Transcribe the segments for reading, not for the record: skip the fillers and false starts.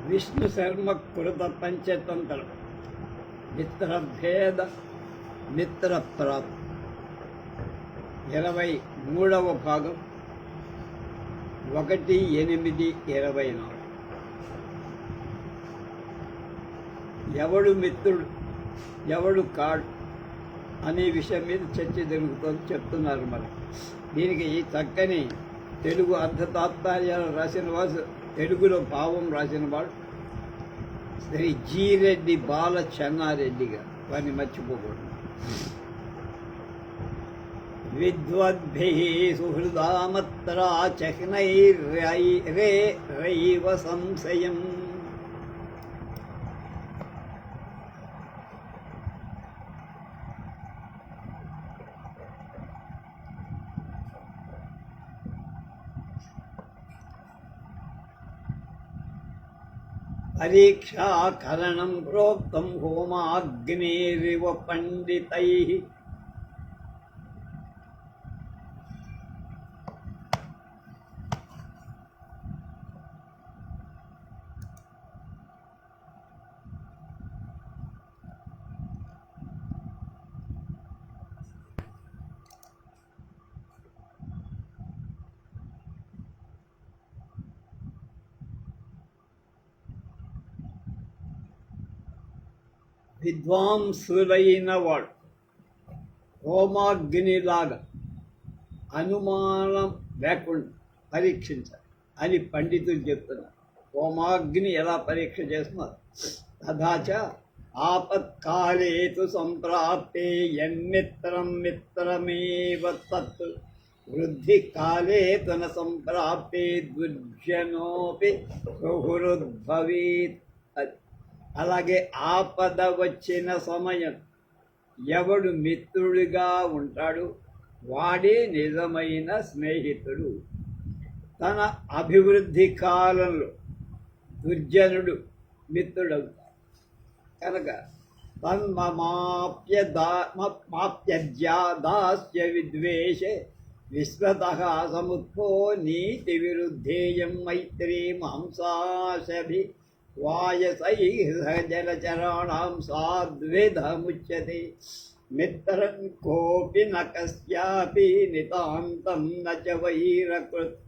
విష్ణు శర్మ కృత పంచతంత్ర మిత్రభేద మిత్రప్రాప్ 23వ భాగం 1/8/24. ఎవడు మిత్రుడు ఎవడు కాడు అనే విషయం మీద చర్చ జరుగుతుంది చెప్తున్నారు. మరి దీనికి చక్కని తెలుగు అర్ధతాత్పర్యాలు రాసిన వాడు, తెలుగులో భావం రాసిన వాడు శ్రీ జి రెడ్డి బాల చెన్నారెడ్డిగా, వారిని మర్చిపోకూడదు. విద్వద్భిః సుహృదామత్రా చహ్నైరేవ సంశయం. పరీక్షాకరణం ప్రోక్తం హోమాగ్నేరివ పండితైః. విద్వాంసులైన వాడు హోమాగ్నిలాగా అనుమానం లేకుండా పరీక్షించాలి అని పండితులు చెప్తున్నారు. హోమాగ్ని ఎలా పరీక్ష చేస్తున్నారు? తథాచ ఆపత్కాలే తు సంప్రాప్తే యన్మిత్రం మిత్రమేవ తత్ వృద్ధి కాలే తు న సంప్రాప్తే దుర్జనోపి సుహృద్భవేత్. అలాగే ఆపద వచ్చిన సమయం ఎవడు మిత్రుడిగా ఉంటాడు వాడే నిజమైన స్నేహితుడు. తన అభివృద్ధి కాలంలో దుర్జనుడు మిత్రుడవుతాడు. కనుక తన్మాప్యదాస్య విద్వేషే విశ్వతః సముత్థో నీతి విరుద్ధేయం మైత్రీ మాంసాశభి వాయసైః జలచరాణాం సాద్విధముచ్యతే. మిత్రం కోపి న కస్యాపి నితాంతం న చ వైరకృత్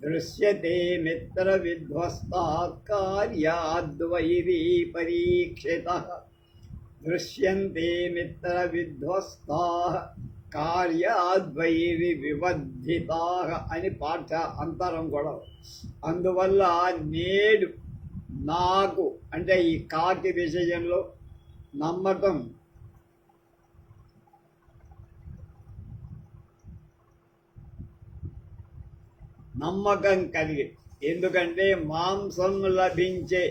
దృశ్యతే మిత్ర విధ్వస్తాత్ కార్యాద్వైరీ పరీక్షితః. దృశ్యంతే మిత్ర విధ్వస్తాః కార్యాద్వైరి వివర్ధితాః అని పాఠ అంతరం కూడా. అందువల్ల నేడు నాకు అంటే ఈ కాకి విషయంలో నమ్మకం కలిగి, ఎందుకంటే మాంసం లభించే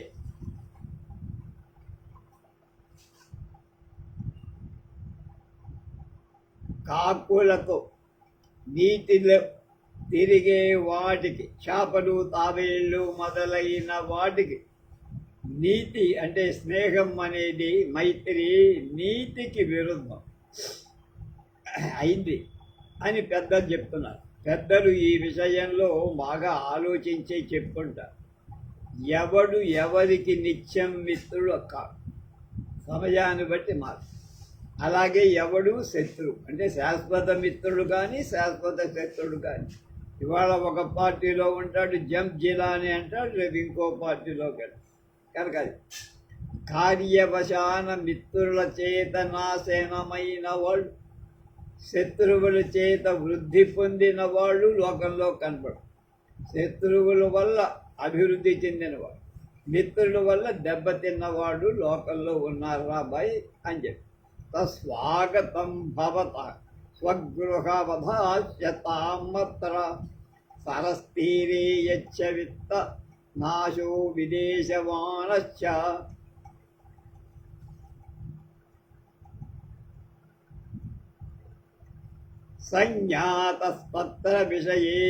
కాకులతో నీటిలో తిరిగే వాటికి, చేపలు తాబేళ్ళు మొదలైన వాటికి నీతి అంటే స్నేహం అనేది మైత్రి నీతికి విరుద్ధం అయింది అని పెద్దలు చెప్తున్నారు. పెద్దలు ఈ విషయంలో బాగా ఆలోచించి చెప్పుకుంటారు. ఎవడు ఎవరికి నిత్యం మిత్రుడు కాదు, సమయాన్ని బట్టి మారు. అలాగే ఎవడు శత్రువు అంటే శాశ్వత మిత్రుడు కానీ శాశ్వత శత్రుడు కానీ. ఇవాళ ఒక పార్టీలో ఉంటాడు, జంప్ జిలాని అంటాడు, రేపు ఇంకో పార్టీలోకి వెళ్తాడు. కనుక కార్యవశాన మిత్రుల చేత నాశనమైన వాళ్ళు, శత్రువుల చేత వృద్ధి పొందిన వాళ్ళు లోకంలో కనపడు. శత్రువుల వల్ల అభివృద్ధి చెందినవాడు, మిత్రుల వల్ల దెబ్బతిన్నవాడు లోకంలో ఉన్నారు రాబాయ్ అని చెప్పి. తస్వాగతం భవత స్వగృహవధాస్యతామత్ర సరస్తీరే యచ్చ విత్త నాశో విదేశవానశ్చ. సంజ్ఞాతస్తత్ర విషయే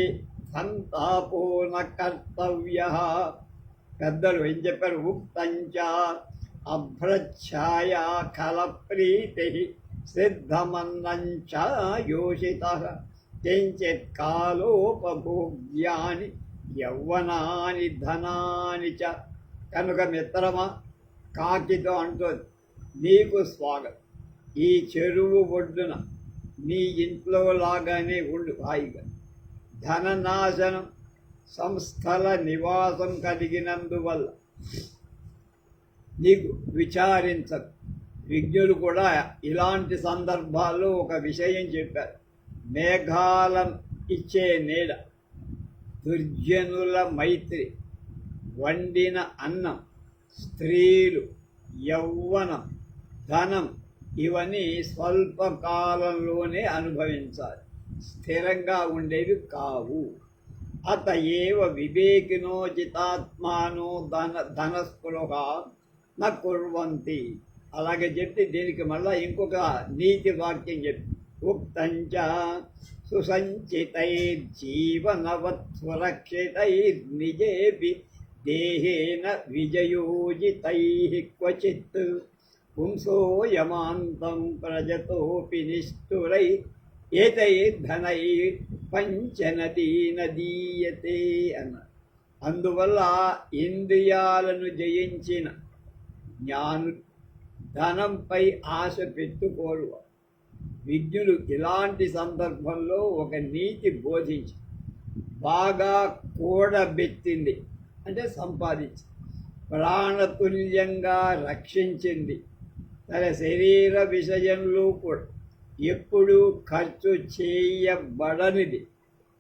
సంతాపో న కర్తవ్యః. పెద్దలు ఏం చెప్పారు? ఉక్తంచ అభ్రఛాయా ఖలప్రీతి సిద్ధమన్నంచ యోషితః. కించిత్ కాలోపభోగ్యాని యౌవనాని ధనాని చ కనుక మిత్రమా, కాకితో అంటోంది, నీకు స్వాగతం. ఈ చెరువు ఒడ్డున నీ ఇంట్లో లాగానే ఉండు హాయిగా. ధననాశనం, సంస్థల నివాసం కలిగినందువల్ల నీకు విచారించదు. విజ్ఞులు కూడా ఇలాంటి సందర్భాల్లో ఒక విషయం చెప్పారు. మేఘాలను ఇచ్చే నీడ, దుర్జనుల మైత్రి, వండిన అన్నం, స్త్రీలు, యౌవనం, ధనం ఇవన్నీ స్వల్పకాలంలోనే అనుభవించాలి, స్థిరంగా ఉండేవి కావు. అత ఏవ వివేకినోచితాత్మానో ధనస్పృహ న కుర్వంతి. అలాగే చెప్తే దీనికి మళ్ళా ఇంకొక నీతి వాక్యం చెప్పి, ఉక్తంచ సుసంచితైర్జీవనవత్ సురక్షితైర్నిజేపి దేహేన విజయోజితైః క్వచిత్ పుంసోయమాంతం ప్రజతోపి నిష్ఠురై ఏతైర్ధనై పంచనదీన దీయతే అన్న. అందువల్ల ఇంద్రియాలను జయించిన జ్ఞాను ధనంపై ఆశ పెట్టుకోరు. విజ్ఞులు ఇలాంటి సందర్భంలో ఒక నీతి బోధించి, బాగా కూడబెట్టింది అంటే సంపాదించి, ప్రాణతుల్యంగా రక్షించింది, తన శరీర విషయంలో కూడా ఎప్పుడూ ఖర్చు చేయబడనిది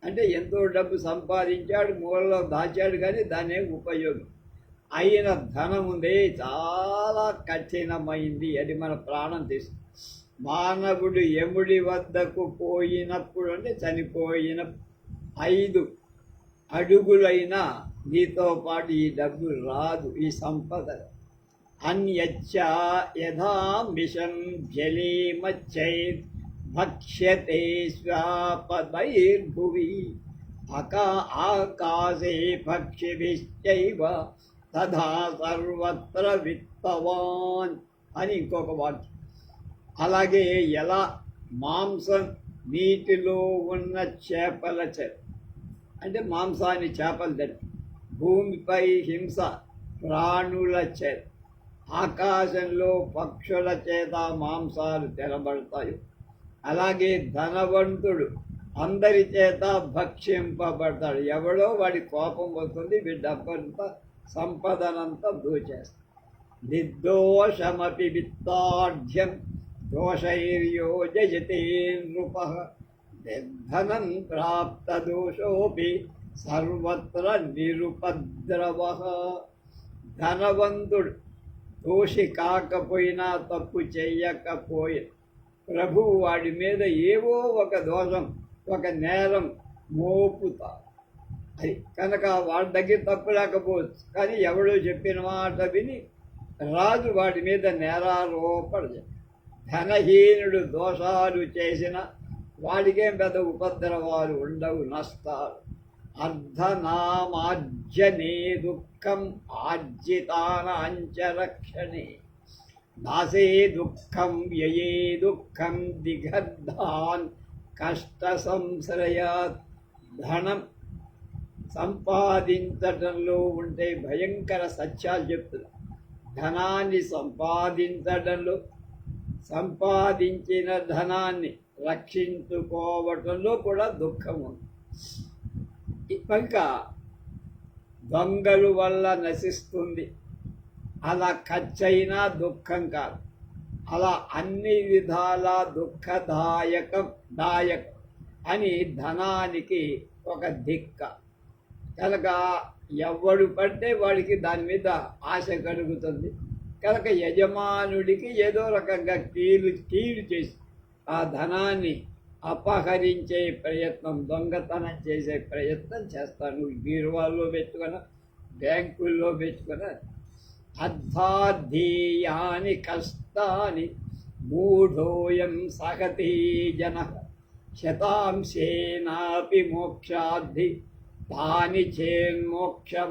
అంటే ఎంతో డబ్బు సంపాదించాడు, మూలలో దాచాడు, కానీ దాని ఉపయోగం అయిన ధనం ఉందే చాలా కఠినమైంది. అది మన ప్రాణం తీసు. మానవుడు యముడి వద్దకు పోయినప్పుడు అంటే చనిపోయిన 5 అడుగులైనా నీతో పాటు ఈ డబ్బు రాదు, ఈ సంపద. అన్యచ్చ యథా మిషన్ జలే మచ్చైర్ భక్ష్యతే స్వాపదైర్భువి ఆకాశే పక్షిభిశ్చైవ తథా సర్వత్ర విత్తవాన్ అని ఇంకొక వాక్యం. అలాగే ఎలా మాంసం నీటిలో ఉన్న చేపల అంటే మాంసాన్ని చేపలు తింటాయి, భూమిపై హింస ప్రాణుల చేత, ఆకాశంలో పక్షుల చేత మాంసాలు తెరబడతాయి. అలాగే ధనవంతుడు అందరి చేత భక్షింపబడతాడు. ఎవడో వాడి కోపం వస్తుంది, డబ్బంతా సంపదనంతా దోచేస్తాడు. నిర్దోషమపి విత్తాఢ్యం దోషైర్యోజయతే నృపః నిర్ధనం ప్రాప్త దోషోపి సర్వత్ర నిరుపద్రవః. ధనవంతుడు దోషి కాకపోయినా, తప్పు చెయ్యకపోయినా ప్రభువు వాడి మీద ఏవో ఒక దోషం, ఒక నేరం మోపుతారు. అది కనుక వాడి దగ్గర తప్పు లేకపోవచ్చు, కానీ ఎవడో చెప్పిన మాట విని రాజు వాడి మీద నేరారోపణ. ధనహీనుడు దోషాలు చేసిన వాడికేం పెద్ద ఉపద్రవాలు ఉండవు, నష్టాలు. అర్ధనామార్జనే దుఃఖం ఆర్జితానాంచరక్షణే నాశే దుఃఖం వ్యయే దుఃఖం దిగద్ధాన్ కష్ట సంశ్రయాత్. ధనం సంపాదించడంలో ఉంటే భయంకర సత్యాలు చెప్తున్నా. ధనాన్ని సంపాదించడంలో, సంపాదించిన ధనాన్ని రక్షించుకోవటంలో కూడా దుఃఖం ఉంది. ఇంకా దొంగలు వల్ల నశిస్తుంది, అలా ఖర్చయినా దుఃఖం కాదు. అలా అన్ని విధాల దుఃఖదాయకం అని ధనానికి ఒక దిక్క. కనుక ఎవడు పడితే వాడికి దాని మీద ఆశ కలుగుతుంది. కనుక యజమానుడికి ఏదో రకంగా కీడు చేసి ఆ ధనాన్ని అపహరించే ప్రయత్నం, దొంగతనం చేసే ప్రయత్నం చేస్తాను. బీరువాల్లో పెట్టుకున్న, బ్యాంకుల్లో పెట్టుకున్న. అర్థాధీయాని కష్టాని మూఢోయం సహతి జన శతాంశేనాపి మోక్షాద్ధి తాని చేన్మోక్షమాప్నుయాత్.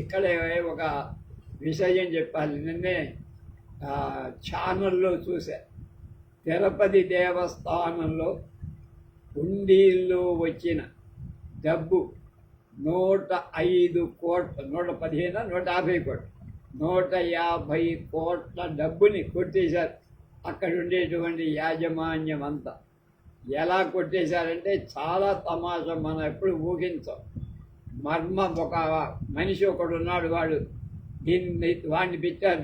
ఇక్కడే ఒక విషయం చెప్పాలి. నిన్నే ఛానల్లో చూసా. తిరుపతి దేవస్థానంలో హుండీల్లో వచ్చిన డబ్బు 105 కోట్ల 115 150 కోట్లు 150 కోట్ల డబ్బుని కొట్టేశారు. అక్కడ ఉండేటువంటి యాజమాన్యం అంతా ఎలా కొట్టేశారంటే చాలా తమాషా, మనం ఎప్పుడు ఊహించాం. ఒక మనిషి ఒకడు ఉన్నాడు, వాడిని పెట్టారు.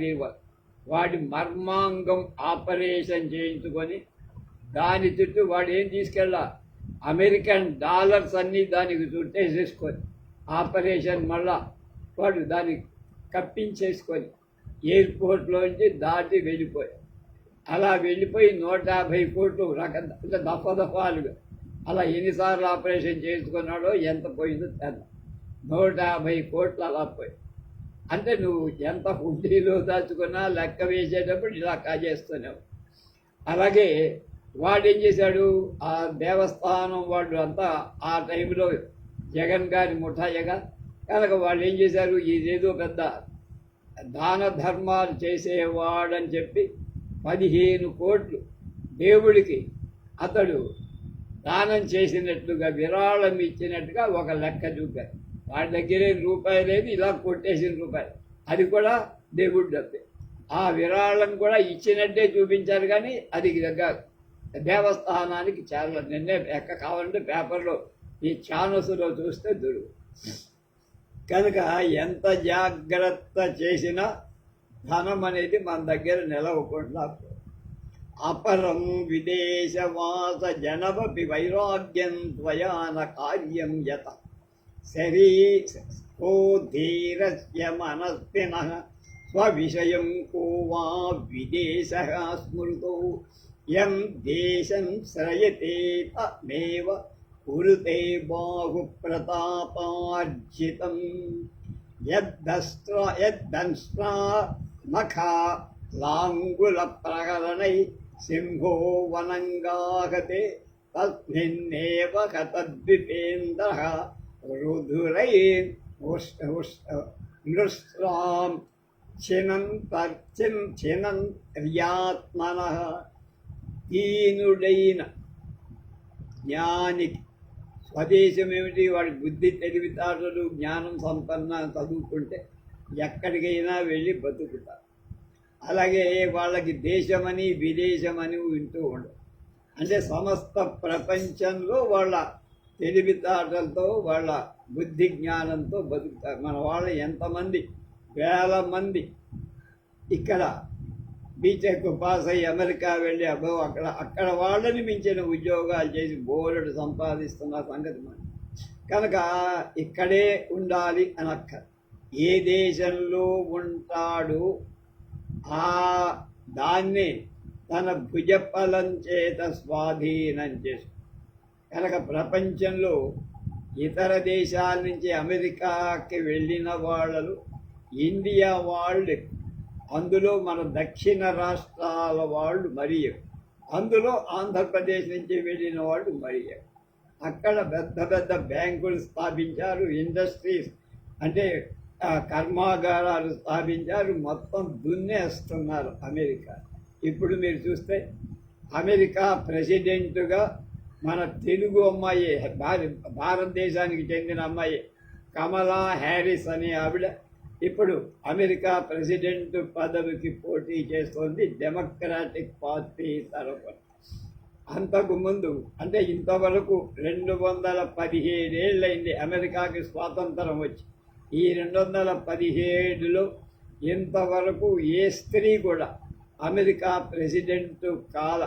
వాడి మర్మాంగం ఆపరేషన్ చేయించుకొని దాని చుట్టూ వాడు ఏం తీసుకెళ్ళా, అమెరికన్ డాలర్స్ అన్నీ దానికి చుట్టేసేసుకొని ఆపరేషన్ మళ్ళా వాడు దాన్ని కప్పించేసుకొని ఎయిర్పోర్ట్లోంచి దాటి వెళ్ళిపోయాడు. అలా వెళ్ళిపోయి 150 కోట్లు దఫాలుగా అలా ఎన్నిసార్లు ఆపరేషన్ చేసుకున్నాడో ఎంత పోయిందో తెల్ల 150 కోట్లు అలా పోయి. అంటే నువ్వు ఎంత హుండీలో దాచుకున్నా లెక్క వేసేటప్పుడు ఇలా కాజేస్తున్నావు. అలాగే వాడు ఏం చేశాడు, ఆ దేవస్థానం వాళ్ళు అంతా ఆ టైంలో జగన్ గారి ముఠాయగా కనుక వాళ్ళు ఏం చేశారు, ఇదేదో పెద్ద దాన ధర్మాలు చేసేవాడని చెప్పి 15 కోట్లు దేవుడికి అతడు దానం చేసినట్లుగా విరాళం ఇచ్చినట్టుగా ఒక లెక్క చూపారు. వాడి దగ్గరే రూపాయి లేదు, ఇలా కొట్టేసిన రూపాయలు, అది కూడా దేవుడి డబ్బే. ఆ విరాళం కూడా ఇచ్చినట్టే చూపించారు, కానీ అది దేవస్థానానికి చాలా నిన్నే కావాలంటే పేపర్లో ఈ ఛానల్స్లో చూస్తే దొరుకు. కనుక ఎంత జాగ్రత్త చేసినా ధనం అనేది మన దగ్గర నిలవకుండా. అపరం విదేశవాస జనమపి వైరాగ్యం త్వయాన కార్యం యత శరీరో ధీరస్య మనస్వినః స్వవిషయం కో వా విదేశః స్మృతో యం దేశం శ్రయతే తమేవ కురుతే బాహుప్రతాపార్జితం యద్దంష్ట్రా మఖా లాంగుల ప్రకరణై సింహో వనంగాగతే తస్మిన్నేవ కతద్విపేంద్రః రుధురై నృస్రాం చినంత్యాత్మనః. దీనుడైన జ్ఞానికి స్వదేశం ఏమిటి, వాడి బుద్ధి తెలివితేటలు జ్ఞానం సంపన్న చదువుకుంటే ఎక్కడికైనా వెళ్ళి బతుకుతారు. అలాగే వాళ్ళకి దేశమని విదేశమని వింటూ ఉండవు. అంటే సమస్త ప్రపంచంలో వాళ్ళ తెలివితేటలతో వాళ్ళ బుద్ధి జ్ఞానంతో బతుకుతారు. మన వాళ్ళు ఎంతమంది వేల మంది ఇక్కడ బీటెక్ పాస్ అయ్యి అమెరికా వెళ్ళి అక్కడ వాళ్ళని మించిన ఉద్యోగాలు చేసి బోలెడు సంపాదిస్తున్న సంగతి మనం. కనుక ఇక్కడే ఉండాలి అనక్క. ఏ దేశంలో ఉంటాడు ఆ దాన్ని తన భుజఫలం చేత స్వాధీనం చేసు. కనుక ప్రపంచంలో ఇతర దేశాల నుంచి అమెరికాకి వెళ్ళిన వాళ్ళు ఇండియా వాళ్ళు, అందులో మన దక్షిణ రాష్ట్రాల వాళ్ళు మరి, అందులో ఆంధ్రప్రదేశ్ నుంచి వెళ్ళిన వాళ్ళు మరి. అక్కడ పెద్ద పెద్ద బ్యాంకులు స్థాపించారు, ఇండస్ట్రీస్ అంటే కర్మాగారాలు స్థాపించారు, మొత్తం దున్నేస్తున్నారు అమెరికా. ఇప్పుడు మీరు చూస్తే అమెరికా ప్రెసిడెంట్గా మన తెలుగు అమ్మాయి, భారతదేశానికి చెందిన అమ్మాయి కమలా హ్యారిస్ అనే ఆవిడ ఇప్పుడు అమెరికా ప్రెసిడెంట్ పదవికి పోటీ చేస్తోంది డెమోక్రాటిక్ పార్టీ తరఫున. అంతకుముందు అంటే ఇంతవరకు 217 ఏళ్ళైంది అమెరికాకి స్వాతంత్రం వచ్చి. ఈ 217లో ఇంతవరకు ఏ స్త్రీ కూడా అమెరికా ప్రెసిడెంట్ కాల.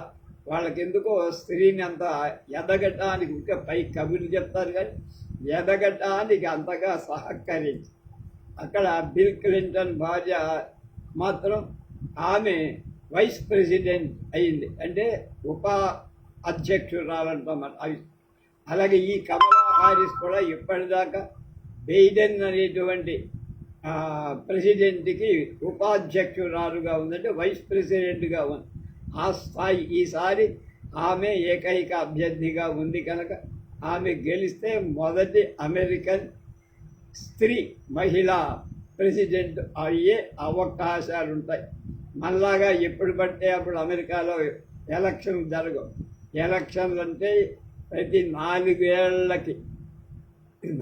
వాళ్ళకెందుకో స్త్రీని అంత ఎదగటానికి ఇంకా పై కబుర్లు చెప్తారు, కానీ ఎదగటానికి అంతగా సహకరించి. అక్కడ బిల్ క్లింటన్ భార్య మాత్రం ఆమె వైస్ ప్రెసిడెంట్ అయింది, అంటే అధ్యక్షురాలంటాం అవి. అలాగే ఈ కమలా హారిస్ కూడా ఇప్పటిదాకా బైడెన్ అనేటువంటి ప్రెసిడెంట్కి ఉపాధ్యక్షురాలుగా ఉందంటే వైస్ ప్రెసిడెంట్గా ఉంది. ఆ స్థాయి ఈసారి ఆమె ఏకైక అభ్యర్థిగా ఉంది. కనుక ఆమె గెలిస్తే మొదటి అమెరికన్ స్త్రీ మహిళా ప్రెసిడెంట్ అయ్యే అవకాశాలు ఉంటాయి. మనలాగా ఎప్పుడు పడితే అప్పుడు అమెరికాలో ఎలక్షన్ జరగవు. ఎలక్షన్లు అంటే ప్రతి 4 ఏళ్ళకి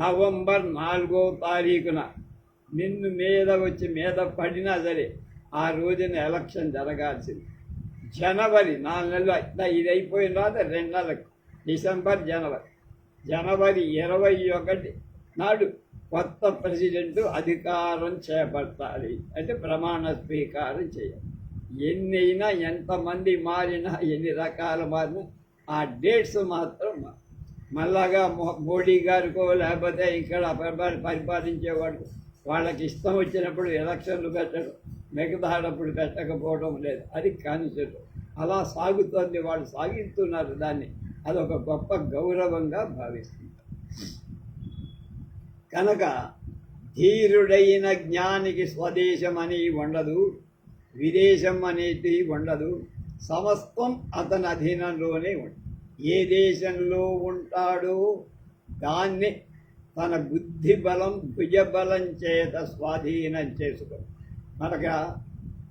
నవంబర్ 4వ తారీఖున నిన్ను మీద వచ్చి మీద పడినా సరే ఆ రోజున ఎలక్షన్ జరగాల్సింది. జనవరి 4 నెలలు ఇది అయిపోయిన తర్వాత 2 నెలలకు డిసెంబర్ జనవరి 21 నాడు కొత్త ప్రెసిడెంట్ అధికారం చేపట్టాలి, అంటే ప్రమాణ స్వీకారం చేయాలి. ఎన్నైనా ఎంతమంది మారినా ఎన్ని రకాలు మారినా ఆ డేట్స్ మాత్రం మళ్ళాగా మోడీ గారికో లేకపోతే ఇక్కడ పరిపాలించేవాడు వాళ్ళకి ఇష్టం వచ్చినప్పుడు ఎలక్షన్లు పెట్టడం, మిగతాడప్పుడు పెట్టకపోవడం లేదు. అది కాన్సెప్ట్. అలా సాగుతోంది, వాళ్ళు సాగిస్తున్నారు దాన్ని. అదొక గొప్ప గౌరవంగా భావిస్తుంది. కనుక ధీరుడైన జ్ఞానికి స్వదేశం అని ఉండదు, విదేశం అనేది ఉండదు, సమస్తం అతని అధీనంలోనే ఉంటుంది. ఏ దేశంలో ఉంటాడో దాన్ని తన బుద్ధి బలం భుజబలం చేత స్వాధీనం చేసుకో. మనకు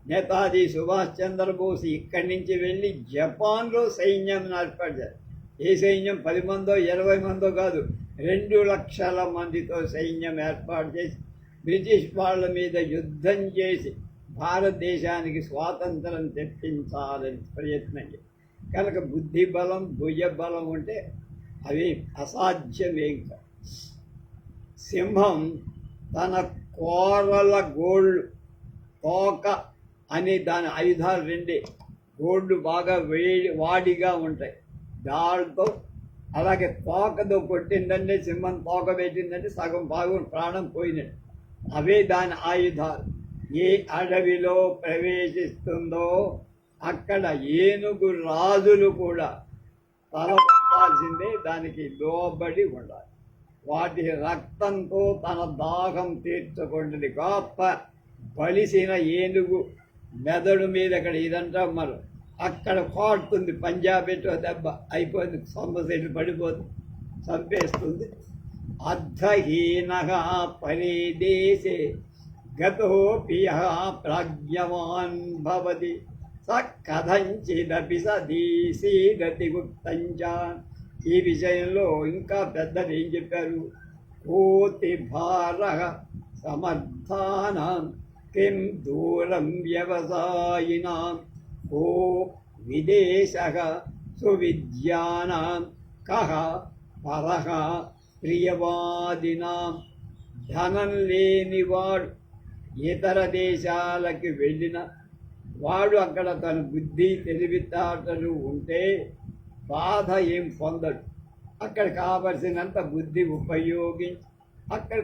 నేతాజీ సుభాష్ చంద్రబోస్ ఇక్కడి నుంచి వెళ్ళి జపాన్లో సైన్యం ఏర్పడ్డారు. ఏ సైన్యం 10 మందో 20 మందో కాదు, 2 లక్షల మందితో సైన్యం ఏర్పాటు చేసి బ్రిటిష్ వాళ్ళ మీద యుద్ధం చేసి భారతదేశానికి స్వాతంత్రం తెప్పించాలని ప్రయత్నం చేసి. కనుక బుద్ధి బలం భుజబలం ఉంటే అవి అసాధ్యమేం కాదు. సింహం తన కోరల గోళ్ళు తోక అని దాని ఆయుధాలు 2 గోళ్ళు బాగా వాడిగా ఉంటాయి. దాంతో అలాగే తోకతో కొట్టిందంటే, సింహం తోక పెట్టిందంటే సగం ప్రాణం పోయినట్టు. అవే దాని ఆయుధాలు. ఏ అడవిలో ప్రవేశిస్తుందో అక్కడ ఏనుగు రాజులు కూడా తలపాల్సిందే, దానికి లోబడి ఉండాలి. వాటి రక్తంతో తన దాహం తీర్చుకుంటుంది. గొప్ప బలిసిన ఏనుగు మెదడు మీద అక్కడ ఇదంతా మరి అక్కడ కాడుతుంది, పంజాబెట్టో దెబ్బ అయిపోయింది, సొంబసెట్లు పడిపోతుంది, చంపేస్తుంది. అర్ధహీన పరిదేశే గతోపి ప్రాజ్ఞవాన్ భవతి స కథంచిదపి సదీసీదతి గుప్తంచ. ఈ విషయంలో ఇంకా పెద్దలు ఏం చెప్పారు? కోతి భార సమర్థానాం కిం దూరం వ్యవసాయినాం కో విదేశః సువిద్యానాం కః పరః ప్రియవాదినాం. ధనం లేనివాడు ఇతర దేశాలకి వెళ్ళిన వాడు అక్కడ తన బుద్ధి తెలివితేటలు ఉంటే బాధ ఏం పొందడు. అక్కడ కావలసినంత బుద్ధి ఉపయోగించి అక్కడ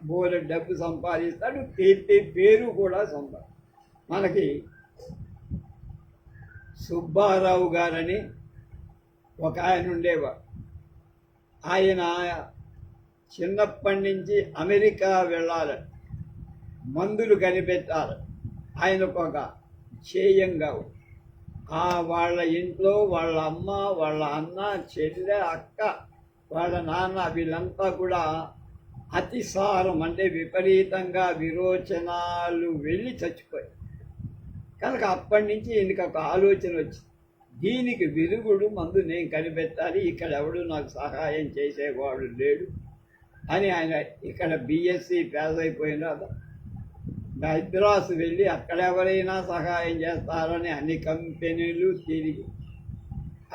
బోలె డబ్బు సంపాదిస్తాడు, కీర్తి పేరు కూడా సంపాది. మనకి సుబ్బారావు గారని ఒక ఆయన ఉండేవాడు. ఆయన చిన్నప్పటి నుంచి అమెరికా వెళ్ళాలి, మందులు కనిపెట్టాలి, ఆయనకు ఒక ధ్యేయంగా ఉంది. వాళ్ళ ఇంట్లో వాళ్ళ అమ్మ, వాళ్ళ అన్న, చెల్లె, అక్క, వాళ్ళ నాన్న వీళ్ళంతా కూడా అతిసారం అంటే విపరీతంగా విరోచనాలు వెళ్ళి చచ్చిపోయాయి. కనుక అప్పటి నుంచి ఈయనకి ఒక ఆలోచన వచ్చింది, దీనికి విరుగుడు మందు నేను కనిపెట్టాలి, ఇక్కడ ఎవడు నాకు సహాయం చేసేవాడు లేడు అని ఆయన ఇక్కడ బిఎస్సి పాస్ అయిపోయిన తర్వాత మద్రాసు వెళ్ళి అక్కడ ఎవరైనా సహాయం చేస్తారని అన్ని కంపెనీలు తిరిగి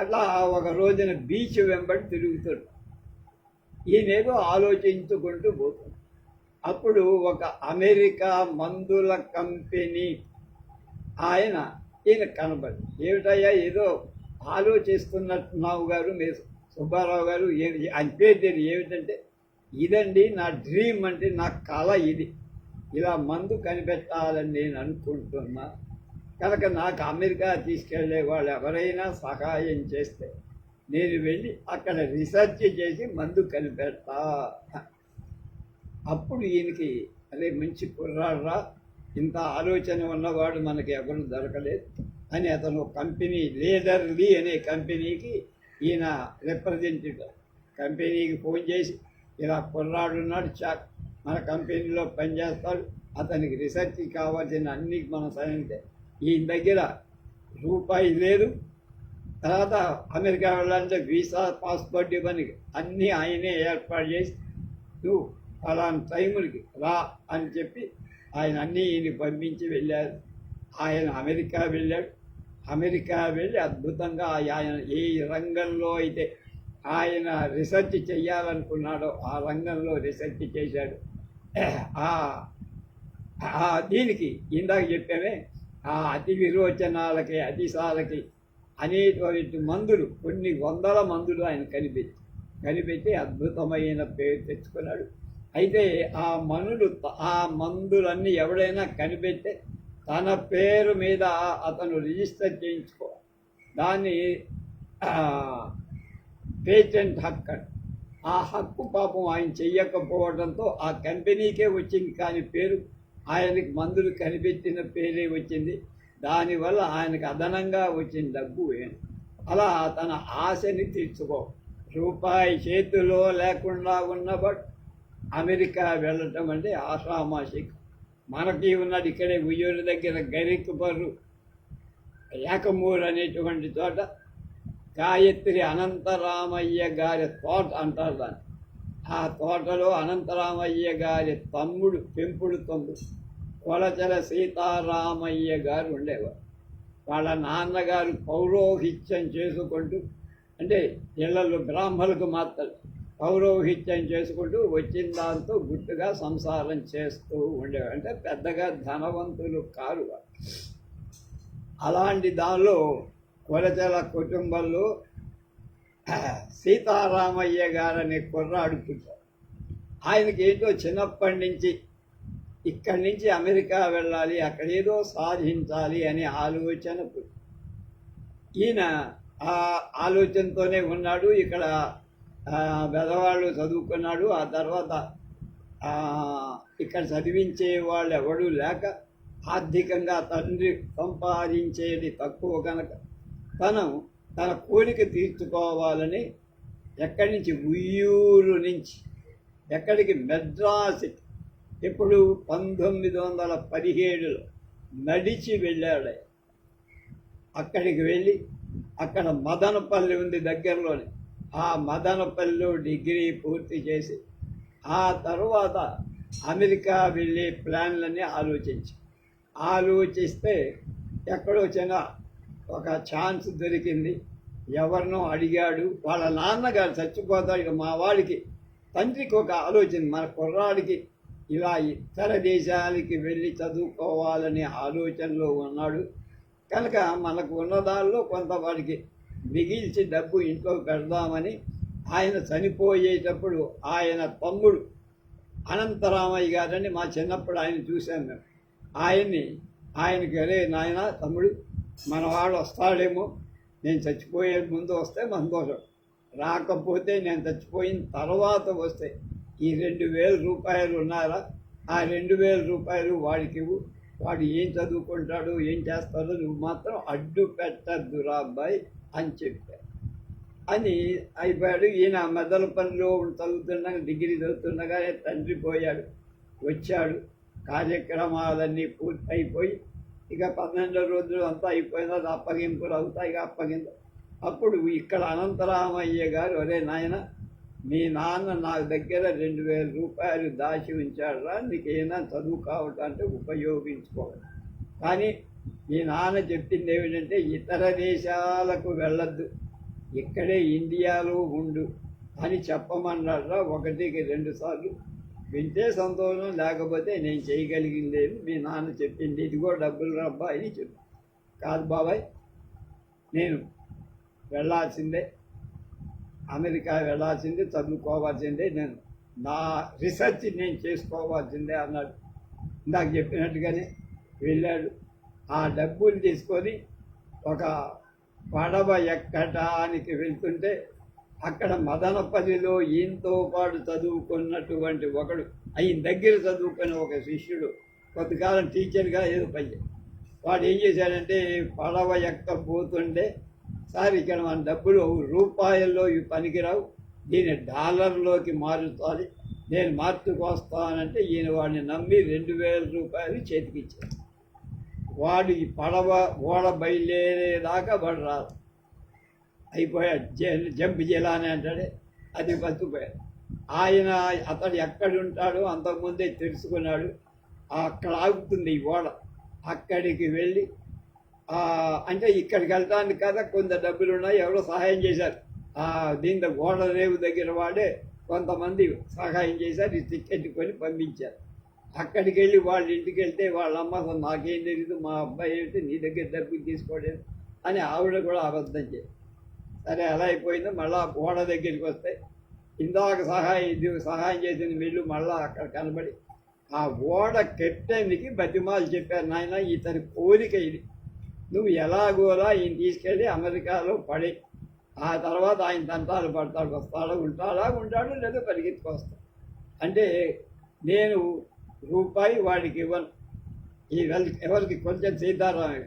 అట్లా ఒక రోజున బీచ్ వెంబడి తిరుగుతాడు. ఈయనేదో ఆలోచించుకుంటూ పోతుంది. అప్పుడు ఒక అమెరికా మందుల కంపెనీ ఈయన కనబడి, ఏమిటయ్యా ఏదో ఆలోచిస్తున్నట్టున్నావు గారు, మీరు సుబ్బారావు గారు, ఆయన పేరు తెలియదు. ఏమిటంటే, ఇదండి నా డ్రీమ్, అంటే నా కళ ఇది, ఇలా మందు కనిపెట్టాలని నేను అనుకుంటున్నా. కనుక నాకు అమెరికా తీసుకెళ్లే వాళ్ళు ఎవరైనా సహాయం చేస్తే నేను వెళ్ళి అక్కడ రీసెర్చ్ చేసి మందు కనిపెడతా. అప్పుడు ఈయనకి అదే మంచి కుర్రాడ్రా, ఇంత ఆలోచన ఉన్నవాడు మనకి ఎవరు దొరకలేదు అని అతను కంపెనీ లీడర్లీ అనే కంపెనీకి ఈయన రిప్రజెంటేటివ్ కంపెనీకి ఫోన్ చేసి, ఇలా కుర్రాడున్నాడు, మన కంపెనీలో పనిచేస్తాడు, అతనికి రీసెర్చ్కి కావాల్సిన అన్ని మనం సరైతే, ఈయన దగ్గర రూపాయి లేదు, తర్వాత అమెరికా వెళ్ళాలంటే వీసా, పాస్పోర్ట్ ఇవన్నీ అన్నీ ఆయనే ఏర్పాటు చేసి నువ్వు ఫలానా టైములకి రా అని చెప్పి ఆయన అన్నీ ఈయన పంపించి వెళ్ళారు. ఆయన అమెరికా వెళ్ళాడు. అమెరికా వెళ్ళి అద్భుతంగా ఆయన ఏ రంగంలో అయితే ఆయన రీసెర్చ్ చేయాలనుకున్నాడో ఆ రంగంలో రీసెర్చ్ చేశాడు. దీనికి ఇందాక చెప్పామే, ఆ అతి విరోచనాలకి అతిసాలకి అనేటువంటి మందులు, కొన్ని వందల మందులు ఆయన కనిపెట్టి అద్భుతమైన పేరు తెచ్చుకున్నాడు. అయితే ఆ మందులన్నీ ఎవడైనా కనిపెడితే తన పేరు మీద అతను రిజిస్టర్ చేయించుకోవాలి. దాన్ని పేటెంట్ హక్కు. ఆ హక్కు పాపం ఆయన చెయ్యకపోవడంతో ఆ కంపెనీకే వచ్చింది, కానీ పేరు ఆయనకి మందులు కనిపెట్టిన పేరే వచ్చింది. దానివల్ల ఆయనకు అదనంగా వచ్చిన డబ్బు అలా తన ఆశని తీర్చుకో. రూపాయి చేతిలో లేకుండా ఉన్నబట్ అమెరికా వెళ్ళటం అంటే ఆషామాషిక. మనకి ఉన్నది ఇక్కడే ఉయ్యూరు దగ్గర గరికబర్రు ఏకమూరు అనేటువంటి చోట గాయత్రి అనంతరామయ్య గారి తోట అంటారు దాన్ని. ఆ తోటలో అనంతరామయ్య గారి పెంపుడు తమ్ముడు కొలచల సీతారామయ్య గారు ఉండేవారు. వాళ్ళ నాన్నగారు పౌరోహిత్యం చేసుకుంటూ, అంటే ఇళ్లలో బ్రాహ్మణులకు మాత్రం పౌరోహిత్యం చేసుకుంటూ వచ్చిన దాంతో గుట్టుగా సంసారం చేస్తూ ఉండేవారు. అంటే పెద్దగా ధనవంతులు కారు. అలాంటి దానిలో కొలచల కుటుంబంలో సీతారామయ్య గారని కుర్రాడు పుట్టారు. ఆయనకి ఏంటో చిన్నప్పటి నుంచి ఇక్కడి నుంచి అమెరికా వెళ్ళాలి, అక్కడ ఏదో సాధించాలి అనే ఆలోచన పుట్టింది. ఈయన ఆ ఆలోచనతోనే ఉన్నాడు. ఇక్కడ పెద్దవాళ్ళు చదువుకున్నాడు. ఆ తర్వాత ఇక్కడ చదివించే వాళ్ళు ఎవడూ లేక ఆర్థికంగా తండ్రి సంపాదించేది తక్కువ కనుక తన కోరిక తీర్చుకోవాలని ఎక్కడి నుంచి ఉయ్యూరు నుంచి ఎక్కడికి మెడ్రాస్కి ఇప్పుడు 1917లో నడిచి వెళ్ళాడు. అక్కడికి వెళ్ళి అక్కడ మదనపల్లి ఉంది దగ్గరలోనే. ఆ మదనపల్లిలో డిగ్రీ పూర్తి చేసి ఆ తర్వాత అమెరికా వెళ్ళే ప్లాన్లన్నీ ఆలోచిస్తే ఎక్కడో చిన్న ఒక ఛాన్స్ దొరికింది. ఎవరినో అడిగాడు. వాళ్ళ నాన్నగారు చచ్చిపోతాడు. ఇక మా వాడికి తండ్రికి ఒక ఆలోచన, మన కుర్రాడికి ఇలా ఇతర దేశాలకి వెళ్ళి చదువుకోవాలనే ఆలోచనలో ఉన్నాడు కనుక మనకు ఉన్నదాల్లో కొంత వాడికి మిగిల్చి డబ్బు ఇంట్లో పెడదామని ఆయన చనిపోయేటప్పుడు ఆయన తమ్ముడు అనంతరామయ్య గారని మా చిన్నప్పుడు ఆయన చూశాం మేము. ఆయనకి అరే నాయన తమ్ముడు మనవాడు వస్తాడేమో, నేను చచ్చిపోయే ముందు వస్తే సంతోషం, రాకపోతే నేను చచ్చిపోయిన తర్వాత వస్తే ఈ 2000 రూపాయలు ఉన్నారా, ఆ 2000 రూపాయలు వాడికి ఇవ్వు, వాడు ఏం చదువుకుంటాడు ఏం చేస్తాడో నువ్వు మాత్రం అడ్డు పెట్టద్దురా అబ్బాయి అని చెప్పారు. అని అయిపోయాడు. ఈయన మెదలపల్లిలో చదువుతుండగా డిగ్రీ చదువుతుండగానే తండ్రి పోయాడు. వచ్చాడు, కార్యక్రమాలన్నీ పూర్తయిపోయి ఇక 12 రోజులు అంతా అయిపోయిన అప్పగింపులు అవుతాయి. అప్పుడు ఇక్కడ అనంతరామయ్య గారు ఒరే నాయన మీ నాన్న నా దగ్గర 2000 రూపాయలు దాచి ఉంచాడురా, నీకేనా చదువు కావటానికి ఉపయోగించుకోవాలి, కానీ మీ నాన్న చెప్పింది ఏమిటంటే ఇతర దేశాలకు వెళ్ళొద్దు, ఇక్కడే ఇండియాలో ఉండు అని చెప్పమన్నారా. 1కి 2 సార్లు వింటే సంతోషం, లేకపోతే నేను చేయగలిగిందేమి మీ నాన్న చెప్పింది, ఇదిగో డబ్బులు రబ్బా అని చెప్పి. కాదు బాబాయ్, నేను వెళ్ళాల్సిందే, అమెరికా వెళ్ళాల్సిందే, చదువుకోవాల్సిందే, నేను నా రీసెర్చ్ నేను చేసుకోవాల్సిందే అన్నాడు. ఇందాక చెప్పినట్టుగానే వెళ్ళాడు. ఆ డబ్బులు తీసుకొని ఒక పడవ ఎక్కటానికి వెళ్తుంటే అక్కడ మదనపల్లిలో ఈయనతో పాటు చదువుకున్నటువంటి ఒకడు, ఆయన దగ్గర చదువుకున్న ఒక శిష్యుడు కొంతకాలం టీచర్గా ఏదో పని, వాడు ఏం చేశాడంటే పడవ ఎక్కబోతుంటే సార్ ఇక్కడ మన డబ్బులు రూపాయల్లో ఇవి పనికిరావు, దీన్ని డాలర్లోకి మారుతాలి, నేను మార్చుకొస్తానంటే ఈయన వాడిని నమ్మి 2000 రూపాయలు చేతికిచ్చాడు. వాడు ఈ పడవ ఓడ బయలుదేరేదాకా వాడు రాదు, అయిపోయాడు. జంప్ చేయాలని అంటాడే, అది బతుకుపోయాడు. ఆయన అతడు ఎక్కడుంటాడో అంతకుముందే తెలుసుకున్నాడు. అక్కడ ఆగుతుంది ఈ ఓడ. అక్కడికి వెళ్ళి అంటే ఇక్కడికి వెళ్ళడానికి కదా కొంత డబ్బులు ఉన్నాయి, ఎవరో సహాయం చేశారు. దీంతో ఓడ రేవు దగ్గర వాడే కొంతమంది సహాయం చేశారు, ఈ టికెట్ కొని పంపించారు. అక్కడికి వెళ్ళి వాళ్ళ ఇంటికి వెళ్తే వాళ్ళ అమ్మ అసలు నాకేం తెలియదు, మా అబ్బాయి ఏంటి నీ దగ్గర డబ్బులు తీసుకోలేదు అని ఆవిడ కూడా అబద్ధం చేయాలి. సరే అలా అయిపోయిందో మళ్ళీ ఓడ దగ్గరికి వస్తే ఇందాక సహాయం చేసిన వీళ్ళు మళ్ళీ అక్కడ కనబడి ఆ ఓడ కెప్టెన్కి బతిమాలు చెప్పారు, నాయన ఇతని కోరిక ఇది, నువ్వు ఎలాగోలా ఈయన తీసుకెళ్ళి అమెరికాలో పడి ఆ తర్వాత ఆయన తంటాలు పడతాడు, ఉంటాడు లేదా పరిగెత్తుకొస్తాడు. అంటే నేను రూపాయి వాడికి ఇవ్వను, ఎవరికి కొంచెం సీతారామయ్య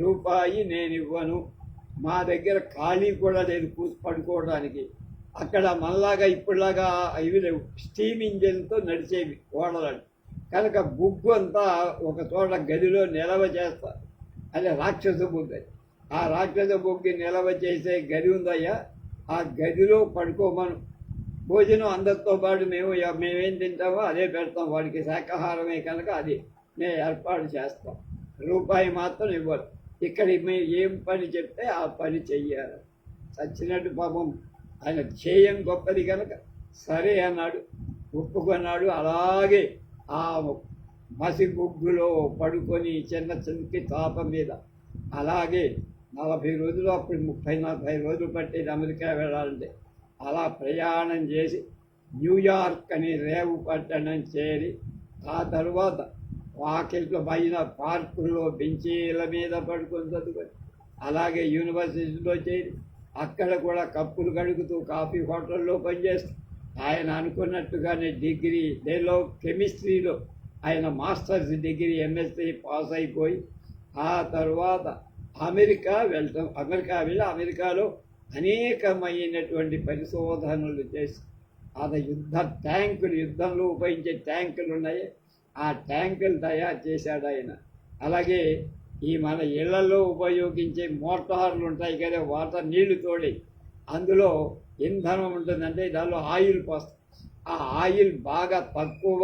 రూపాయి నేను ఇవ్వను, మా దగ్గర ఖాళీ కూడా లేదు పడుకోవడానికి. అక్కడ మనలాగా ఇప్పుడులాగా ఇవి లేవు, స్టీమ్ ఇంజిన్తో నడిచేవి ఓడలు. కనుక బొగ్గు అంతా ఒక చోట గదిలో నిలవ చేస్తారు, అదే రాక్షస బొగ్గు. ఆ రాక్షస బొగ్గు నిలవ చేసే గది ఉందయ్యా, ఆ గదిలో పడుకోమను, భోజనం అందరితో పాటు మేమేం తింటామో అదే పెడతాం, వాడికి శాకాహారమే కనుక అది మేము ఏర్పాటు చేస్తాం, రూపాయి మాత్రం ఇవ్వరు, ఇక్కడ మేము ఏం పని చెప్తే ఆ పని చెయ్యాలి. చచ్చినట్టు పాపం ఆయన చేయం గొప్పది కనుక సరే అన్నాడు, ఒప్పుకున్నాడు. అలాగే ఆ మసి బొగ్గులో పడుకొని చిన్న చిన్నకి తాప మీద అలాగే 40 రోజులు, అప్పుడు 30-40 రోజులు పట్టేది అమెరికా వెళ్ళాలంటే. అలా ప్రయాణం చేసి న్యూయార్క్ అని రేవు పట్టణం చేరి ఆ తర్వాత వాకిట్లో పైన పార్కుల్లో బెంచీల మీద పడుకొని చదువుకొని అలాగే యూనివర్సిటీలో చేరి అక్కడ కూడా కప్పులు కడుగుతూ కాఫీ హోటల్లో పనిచేస్తూ ఆయన అనుకున్నట్టుగానే డిగ్రీ దేనిలో కెమిస్ట్రీలో ఆయన మాస్టర్స్ డిగ్రీ ఎంఎస్సీ పాస్ అయిపోయి ఆ తర్వాత అమెరికా వెళ్ళి అమెరికాలో అనేకమైనటువంటి పరిశోధనలు చేసి అది యుద్ధంలో ఉపయోగించే ట్యాంకులు ఉన్నాయి, ఆ ట్యాంకులు తయారు చేశాడు ఆయన. అలాగే ఈ మన ఇళ్లలో ఉపయోగించే మోటార్లు ఉంటాయి కదా, వాటర్ నీళ్లు తోడి అందులో ఇంధనం ఉంటుందంటే దానిలో ఆయిల్ పోస్తాం, ఆ ఆయిల్ బాగా తక్కువ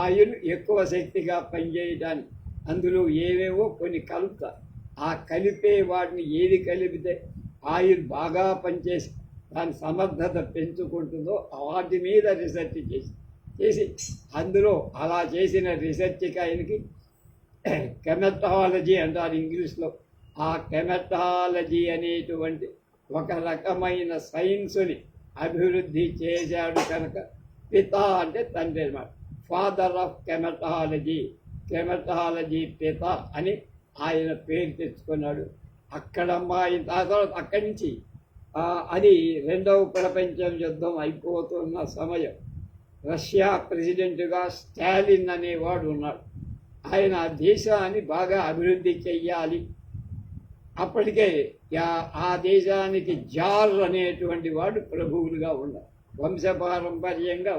ఆయిల్ ఎక్కువ శక్తిగా పనిచేయడానికి అందులో ఏవేవో కొన్ని కలుపుతారు. ఆ కలిపే వాటిని ఏది కలిపితే ఆయిల్ బాగా పనిచేసి దాని సమర్థత పెంచుకుంటుందో వాటి మీద రీసెర్చ్ చేసి అందులో అలా చేసిన రీసెర్చ్కి ఆయనకి కెమెటాలజీ అంటారు ఇంగ్లీష్లో. ఆ కెమెటాలజీ అనేటువంటి ఒక రకమైన సైన్సుని అభివృద్ధి చేశాడు కనుక పిత అంటే తండ్రి అన్నమాట, ఫాదర్ ఆఫ్ కెమెటాలజీ పిత అని ఆయన పేరు తెచ్చుకున్నాడు. అక్కడి నుంచి అది 2వ ప్రపంచ యుద్ధం అయిపోతున్న సమయం. రష్యా ప్రెసిడెంట్గా స్టాలిన్ అనేవాడు ఉన్నాడు. ఆయన దేశాన్ని బాగా అభివృద్ధి చెయ్యాలి. అప్పటికే ఆ దేశానికి జార్ అనేటువంటి వాడు ప్రభువులుగా ఉన్నారు, వంశపారంపర్యంగా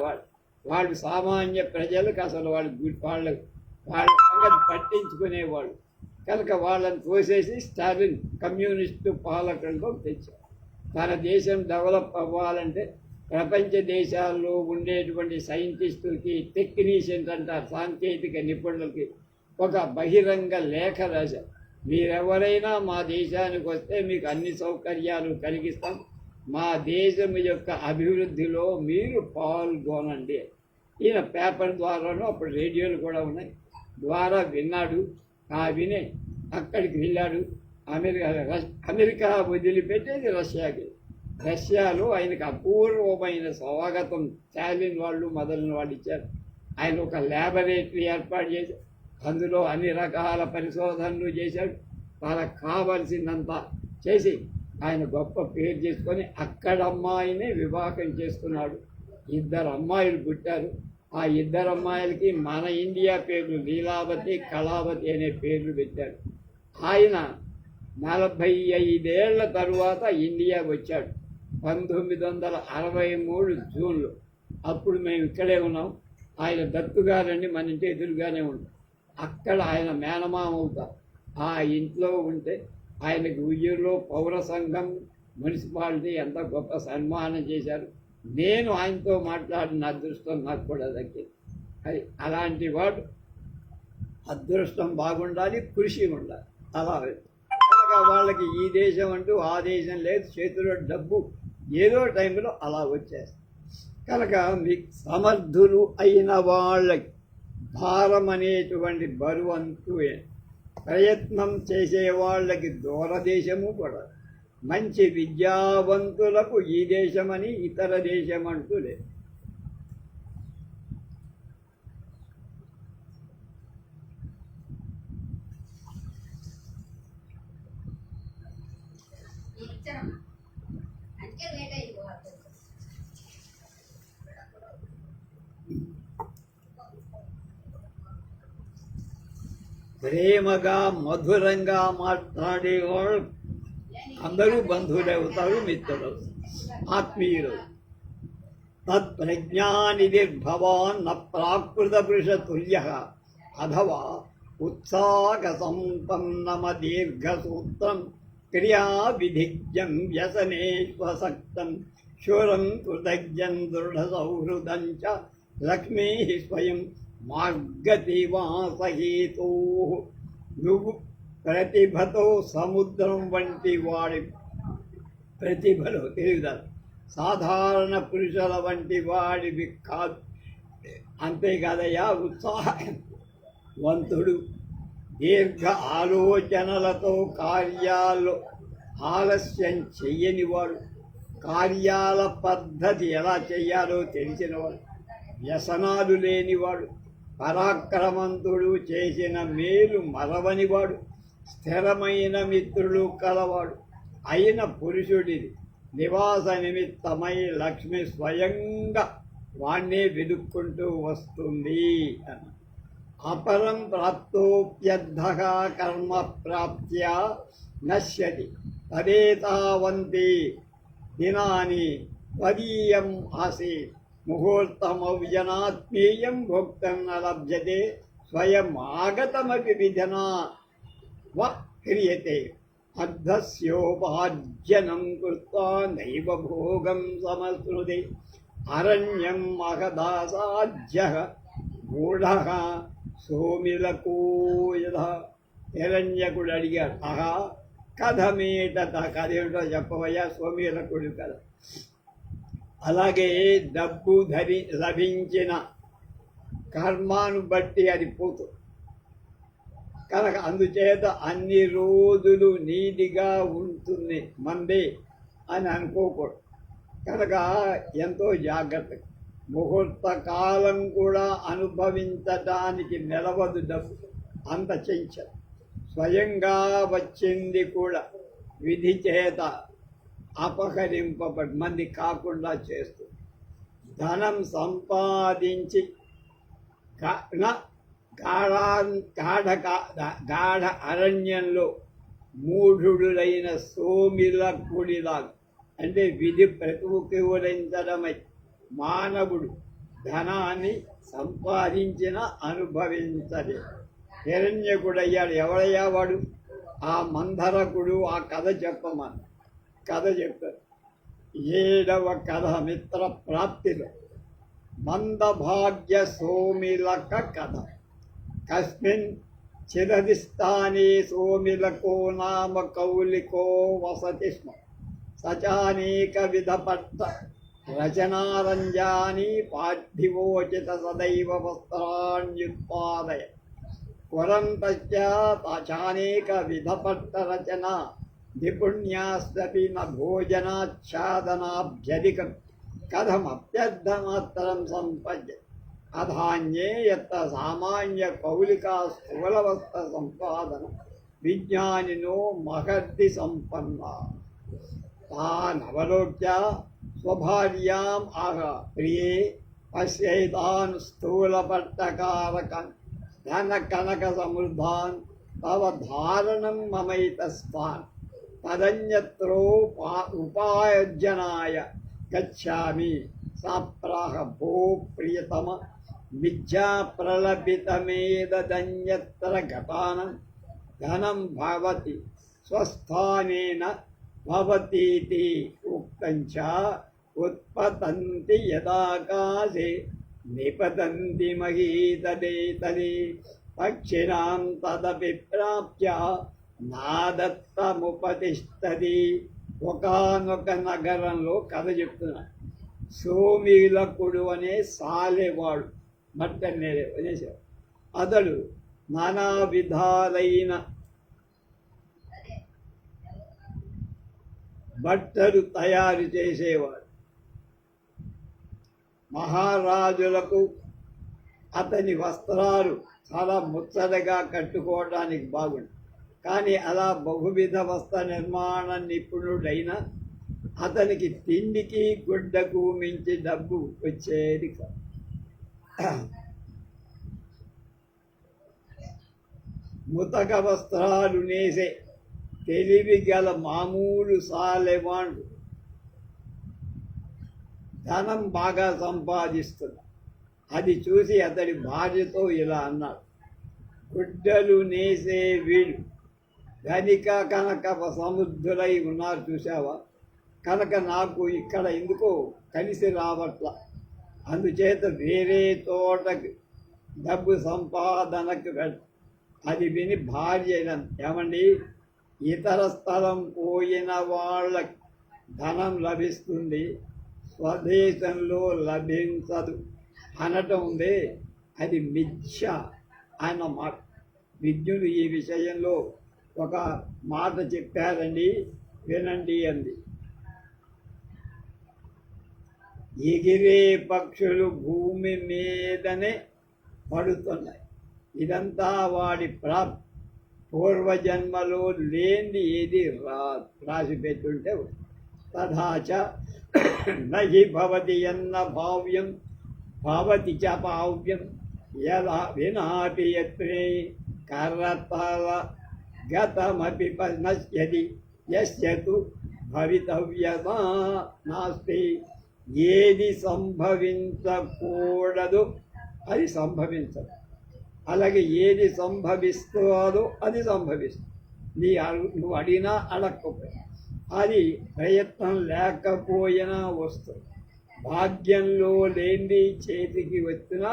వాళ్ళు సామాన్య ప్రజలకు అసలు వాళ్ళ సంగతి పట్టించుకునేవాళ్ళు కనుక వాళ్ళని తోసేసి స్టాలిన్ కమ్యూనిస్టు పాలకులతో తెచ్చారు. తన దేశం డెవలప్ అవ్వాలంటే ప్రపంచ దేశాల్లో ఉండేటువంటి సైంటిస్టులకి, టెక్నీషియన్స్ అంటారు, సాంకేతిక నిపుణులకి ఒక బహిరంగ లేఖ రాశారు. మీరెవరైనా మా దేశానికి వస్తే మీకు అన్ని సౌకర్యాలు కలిగిస్తాం, మా దేశం యొక్క అభివృద్ధిలో మీరు పాల్గొనండి. ఈయన పేపర్ ద్వారానో అప్పుడు రేడియోలు కూడా ఉన్నాయి ద్వారా విన్నాడు. విని అక్కడికి వెళ్ళాడు. అమెరికా వదిలిపెట్టేది రష్యాలో ఆయనకు అపూర్వమైన స్వాగతం స్టాలిన్ వాళ్ళు మొదలైన వాళ్ళు ఇచ్చారు. ఆయన ఒక ల్యాబొరేటరీ ఏర్పాటు చేసి అందులో అన్ని రకాల పరిశోధనలు చేశాడు. వాళ్ళకి కావలసిందంతా చేసి ఆయన గొప్ప పేరు చేసుకొని అక్కడ అమ్మాయిని వివాహం చేసుకున్నాడు. 2 అమ్మాయిలు పుట్టారు. ఆ 2 అమ్మాయిలకి మన ఇండియా పేర్లు లీలావతి, కళావతి అనే పేర్లు పెట్టాడు. ఆయన 45 ఏళ్ల తరువాత ఇండియా వచ్చాడు 1963 జూన్లో. అప్పుడు మేము ఇక్కడే ఉన్నాం. ఆయన దత్తుగారండి మన ఇంటి ఎదురుగానే ఉంటాం. అక్కడ ఆయన మేనమామ అవుతారు. ఆ ఇంట్లో ఉంటే ఆయనకు ఉయ్యూరులో పౌర సంఘం, మున్సిపాలిటీ ఎంత గొప్ప సన్మానం చేశారు. నేను ఆయనతో మాట్లాడిన అదృష్టం నాకు కూడా దక్కింది. అది అలాంటి వాడు అదృష్టం బాగుండాలి, కృషి ఉండాలి. అలా కనుక వాళ్ళకి ఈ దేశం అంటూ ఆ దేశం లేదు, చేతిలో డబ్బు ఏదో టైంలో అలా వచ్చేస్తుంది. కనుక మీకు సమర్థులు అయిన వాళ్ళకి భారం అనేటువంటి బరువు అంటూ ప్రయత్నం చేసే వాళ్ళకి దూరదేశము కూడా, మంచి విద్యావంతులకు ఈ దేశమని ఇతర దేశం అంటూ లేదు. ప్రేమగా మధురంగా మాట్లాడేవాళ్ళు అందరూ బంధువులు అవుతారు, మిత్రులు, ఆత్మీయులు. తత్ప్రజ్ఞానిధిర్భవాన్ న ప్రాకృత పురుష తుల్య అథవా ఉత్సాహ సంపన్నమదీర్ఘసూత్రం క్రియా విధిజ్ఞం వ్యసనేష్వసక్తం శూరం కృతజ్ఞం దృఢ సౌహృదం చ లక్ష్మీ స్వయం మార్గతివాసహేతో. నువ్వు ప్రతిభతో సముద్రం వంటి వాడి, ప్రతిభలో తెలివిదారు సాధారణ పురుషుల వంటి వాడివి కాదు. అంతేకాదయ్యా, ఉత్సాహవంతుడు, దీర్ఘ ఆలోచనలతో కార్యాల్లో ఆలస్యం చెయ్యనివాడు, కార్యాల పద్ధతి ఎలా చెయ్యాలో తెలిసినవాడు, వ్యసనాలు లేనివాడు, పరాక్రమంతుడు, చేసిన మేలు మరవనివాడు, స్థిరమైన మిత్రులు కలవాడు అయిన పురుషుడిది నివాస నిమిత్తమై లక్ష్మి స్వయంగా వాణ్ణే వెదుక్కుంటూ వస్తుంది అని. అపరం ప్రాప్తోప్యర్థ కర్మ ప్రాప్త్యా నశ్యతి తదేతావంతి దినాని త్వదీయం ఆసీత్ ముహూర్తమవ్యనాత్మీయం భోక్తం న లభ్యతే స్వయం ఆగతమపి విధనా వ క్రియతే అర్ధస్యోపార్జనం కృత్వా నైవ భోగం సమశ్నుతే అరణ్యం మహదాసాధ్యః మూఢః సోమిలకో యథా. హిరణ్యకుడు అడిగాడు, ఆహా కథమేటత, కథ ఏమిటో చెప్పవయ్యా సోమిలకుడు కథ. అలాగే డబ్బు లభించిన కర్మాను బట్టి అది పోతుంది కనుక అందుచేత అన్ని రోజులు నీతిగా ఉంటుంది మందే అని అనుకోకూడదు. కనుక ఎంతో జాగ్రత్త. ముహూర్త కాలం కూడా అనుభవించటానికి నిలవదు డబ్బు, అంత చెంచదు. స్వయంగా వచ్చింది కూడా విధి చేత అపహరింపబడి మంది కాకుండా చేస్తుంది. ధనం సంపాదించి గాఢ అరణ్యంలో మూఢుడులైన సోమిలకుడిలాగా, అంటే విధి ప్రతికూలించడమై మానవుడు ధనాన్ని సంపాదించిన అనుభవించలే. హిరణ్యకుడయ్యాడు. ఎవడయ్యా వాడు? ఆ మంధరకుడు. ఆ కథ చెప్పమని కథ చెప్పారు. 7వ కథ మిత్ర ప్రాప్తిలో మందభాగ్య సోమిలక కథ. కస్మిన్ చిరదిస్థానే సోమిలకో నామ కౌలికో వసతి స్మ. సచానేక విధపట్ట రచనారంజాని పార్థివోచిత సదైవ వస్త్రాణ్యుత్పాదయ. పురంతశ్చానేక విధపట్ట రచన నిపుణ్యాస్తి న భోజనాచ్ఛాదనాభ్యధికం కథమప్యర్థమాత్రం సంపద్య. అధాన్యే యత్ర సామాన్య కౌలికా స్థూలవస్త్ర సంపాదన విజ్ఞానినో మహర్ది సంపన్న. తానవలోక్య స్వభార్యాం ఆహ ప్రియే పశ్యైతాన్ స్థూలపట్టకారకాన్ ధన కనక సమృద్ధాన్ తవ ధారణం మమైతస్థాన్ తదన్యత్రో ఉపాయోజనాయ గచ్ఛామి. సాప్రాహ భో ప్రియతమ మిథ్యా ప్రలభితమేదన్యత్ర ఘటానం ధనం భవతి స్వస్థానేన భవతీతి ఉక్తం చ ఉత్పతంతి యదాకాశే నిపతంతి మహీతదే పక్షిణాం తదపి ప్రాప్య నాదత్తముపతిష్టది. ఒకానొక నగరంలో కథ చెప్తున్నా. సోమీలకుడు అనే సాలెవాడు అనేసాడు. అతడు నానా విధాలైన బట్టలు తయారు చేసేవాడు. మహారాజులకు అతని వస్త్రాలు చాలా ముచ్చటగా కట్టుకోవడానికి బాగుంది. కానీ అలా బహువిధ వస్త్ర నిర్మాణ నిపుణుడైన అతనికి తిండికి గుడ్డకు మించి డబ్బు వచ్చేది కాదు. ముతక వస్త్రాలు నేసే తెలివి గల మామూలు సాలెవాండు ధనం బాగా సంపాదిస్తున్నా. అది చూసి అతడి భార్యతో ఇలా అన్నాడు, గుడ్డలు నేసే వీడు ధనిక కనుక సముద్రులై ఉన్నారు చూసావా, కనుక నాకు ఇక్కడ ఎందుకో కలిసి రావట్ల. అందుచేత వేరే తోటకి డబ్బు సంపాదనకు వెళ్ళ. అది విని భార్య ఏమండి, ఇతర స్థలం పోయిన వాళ్ళకి ధనం లభిస్తుంది, స్వదేశంలో లభించదు అనటం ఉంది. అది మిథ్య అన్న మాట. విజ్ఞులు ఈ విషయంలో ఒక మాట చెప్పారండి, వినండి అంది. ఎగిరే పక్షులు భూమి మీదనే పడుతున్నాయి. ఇదంతా వాడి పూర్వజన్మలో లేని ఏది రాసి పెట్టుంటే తథాచ నహి భవతి ఎన్న భావ్యం భవతి చ భావ్యం యదా వినాపి యత్రే కర్రతల గతమపి నశ్యతి యస్యతు భవితవ్యమా నాస్తి. ఏది సంభవించకూడదు అది సంభవించదు, అలాగే ఏది సంభవిస్తుందో అది సంభవిస్తుంది. నువ్వు అడిగినా అడగకపోయినా అది ప్రయత్నం లేకపోయినా వస్తుంది. భాగ్యంలో లేని చేతికి వచ్చినా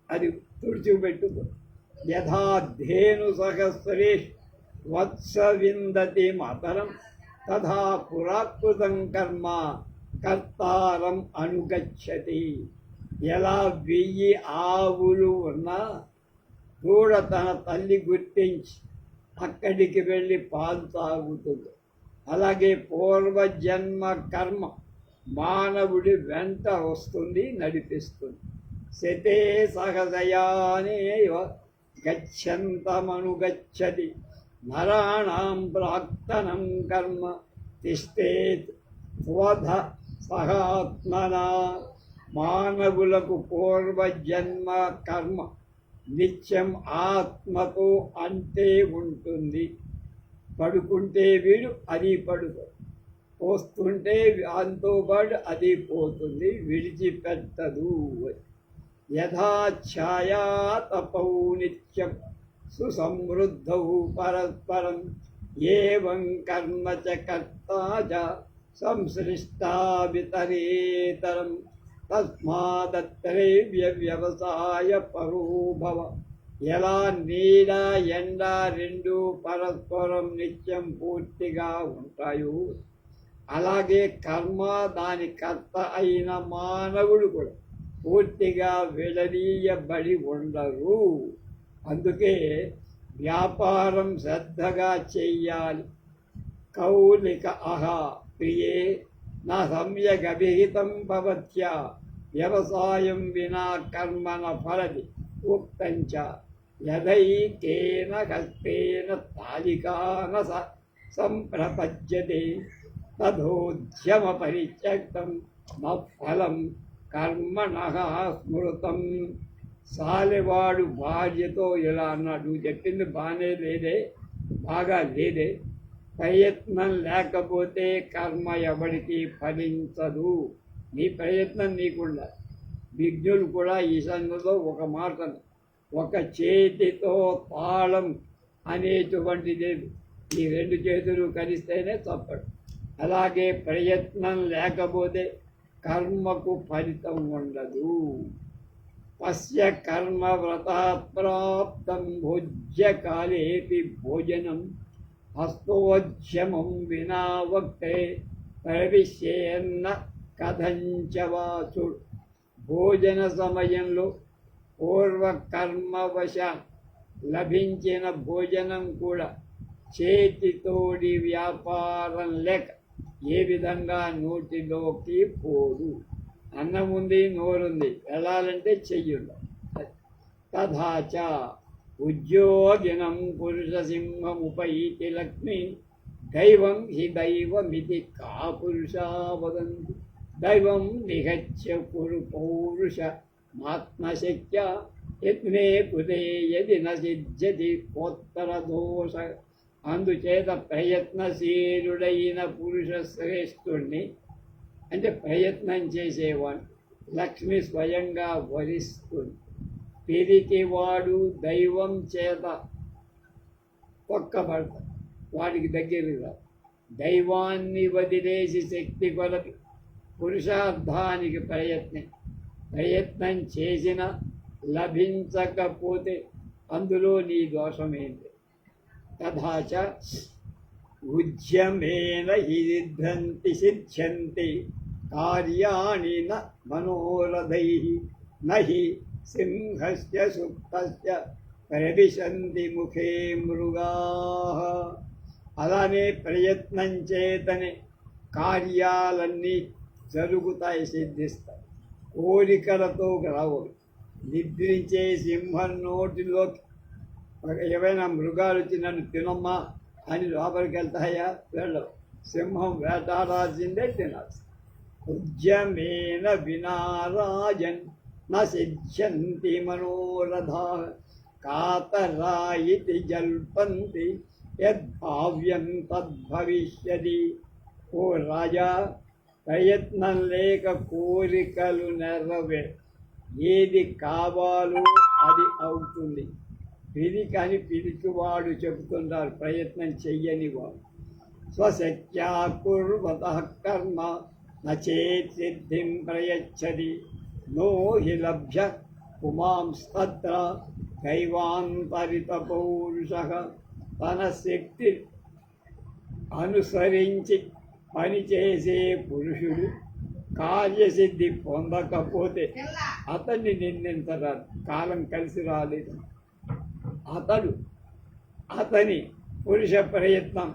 అది తుడిచిపెట్టుకో. యథాధేను సహస్రేష్ వత్స విందతి మాతరం తథా పురాకృతం కర్మ కర్తారం అనుగచ్చతి. ఎలా 1000 ఆవులు ఉన్నా దూడ తన తల్లి గుర్తించి అక్కడికి వెళ్ళి పాలు తాగుతుంది. అలాగే పూర్వజన్మ కర్మ మానవుడి వెంట వస్తుంది, నడిపిస్తుంది. శతే సహజయానేవ గచ్చంతమనుగచ్చతి నరాణాం ప్రాక్తనం కర్మ తిష్టేత్ స్వధ సహాత్మనా. మానవులకు పూర్వజన్మ కర్మ నిత్యం ఆత్మతో అంటే ఉంటుంది. పడుకుంటే వీడు అది పడుకో, పోస్తుంటే దాంతో పాటు అది పోతుంది, విడిచిపెట్టదు. యథాఛాయా తపౌ నిత్యం సుసమృద్ధౌ పరస్పరం ఏవం కర్మ చ కర్తా చ సంసృష్టా వితరేతరం తస్మాదత్రే వ్యవసాయ పరోభవ. ఎలా నీడ ఎండ రెండు పరస్పరం నిత్యం పూర్తిగా ఉంటాయో అలాగే కర్మ దాని కర్త అయిన మానవుడు కూడా పూర్తిగా విడదీయబడి ఉండరు. అందుకే వ్యాపారం శ్రద్ధగా చెయ్యాలి. కౌలిక ప్రియే నా సమ్యక్ అభిహితం భవత్యా వ్యవసాయం వినా కర్మణ ఫలది ఉక్తంచ యదైకేన హస్తేన తాలికాన సంప్రపద్యతే తథోద్యమ పరిత్యక్తం మఫలం కర్మణః స్మృతం. సాలెవాడు భార్యతో ఇలా అన్నాడు, నువ్వు చెప్పింది బాగా లేదే, ప్రయత్నం లేకపోతే కర్మ ఎవరికి ఫలించదు. నీ ప్రయత్నం నీకుండా. విజ్ఞులు కూడా ఈ సంగతిలో ఒక మాటను, ఒక చేతితో తాళం అనేటువంటిది, ఈ 2 చేతులు కలిస్తేనే చప్పడు. అలాగే ప్రయత్నం లేకపోతే కర్మకు ఫలితం ఉండదు. పశ్య కర్మ వ్రతాత్ ప్రాప్తం భోజ్యకాలేపి భోజనం హస్తోద్యమం వినా వక్తే ప్రవిశ్యేన్న కథంచ వాచుడు. భోజన సమయంలో పూర్వకర్మవశ లభించిన భోజనం కూడా చేతితోడి వ్యాపారం లేక ఏ విధంగా నోటిలోకి పోదు. అన్నం ఉంది, నోరుంది, వెళ్ళాలంటే చెయ్యుండ. తథాచ ఉద్యోగినం పురుష సింహముపైతి లక్ష్మి దైవం హి దైవమితి కా పురుషా వదంతి. దైవం నిహత్య కురు పౌరుష మాత్మశక్య యత్నే కృతే యది న సిద్ధ్యతి కోత్తర దోష. అందుచేత ప్రయత్నశీలుడైన పురుష శ్రేష్ఠుణ్ణి, అంటే ప్రయత్నం చేసేవాడు, లక్ష్మి స్వయంగా వరిస్తుంది. పిరికివాడు దైవం చేత తొక్కబడతాడు, వాడికి దగ్గరగా. దైవాన్ని వదిలేసి శక్తి కొలది పురుషార్థానికి ప్రయత్నం చేసిన లభించకపోతే అందులో నీ దోషమేంటి? తథాచ ఉద్యమేన హిద్ధ్రంతి సిద్ధ్యంతి కార్యాణి న మనోరథైః నహి సింహస్య సుప్తస్య ప్రవిశంతి ముఖే మృగాః. అలానే ప్రయత్నం చేతనే కార్యాలన్నీ జరుగుతాయి, సిద్ధిస్తాయి. కోరికలతో రావు. నిద్రించే సింహం నోటిలోకి ఏవైనా మృగాలు వచ్చి నన్ను తినమ్మా అని లోపలికి వెళ్తాయా? వెళ్ళవు. సింహం వేటాడాల్సిందే, తినాల్సిందే. ఉద్యమేన వినారాజన్ న సిద్ధ్యంతి మనోరథా కాతరా ఇతి జల్పంతి యద్భావ్యం తద్భవిష్యతి. ఓ రాజా, ప్రయత్నం లేక కోరికలు నెరవే, ఏది కావాలో అది అవుతుంది. పిరికని పిరికివాడు చెబుతున్నారు, ప్రయత్నం చెయ్యని వాడు. స్వశక్త్యా కుర్వతః కర్మ నచేత్ సిద్ధిం ప్రయచ్చతి నో హి లభ్య పుమాంస్తత్ర దైవాంతరిత పౌరుషః. తన శక్తి అనుసరించి పనిచేసే పురుషుడు కార్యసిద్ధి పొందకపోతే అతన్ని నిందించరాదు. కాలం కలిసి రాలేదు. అతని పురుష ప్రయత్నం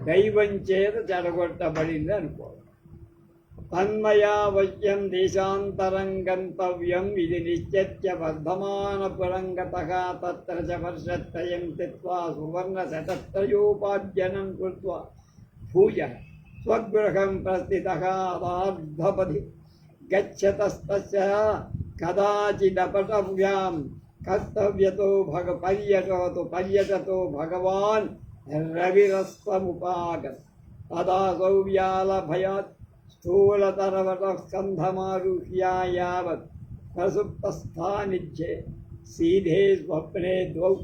దైవం చేత చెడగొట్టబడింది అనుకోవాలి. తన్మయా వశ్యం దేశాంతరం గంతవ్యం ఇది నిశ్చత్య వర్ధమాన పురంగతః తత్ర చ వర్షత్రయం త్యక్త్వా సువర్ణ శతత్రయోపార్జనం కృత్వా భూయ స్వగృహం ప్రస్థితః అదార్ధపది గచ్చతస్తస్య కదాచిదపటవ్యాం కర్తవ్యతో పర్యటతో భగవాన్ రవిరస్వముపాగత తదాసౌ వ్యాలభయాత్ స్థూలతరవత స్కంధమారుహ్య యావత్ ప్రసుప్తస్థానిధ్యే సీధే స్వప్నే ద్వౌ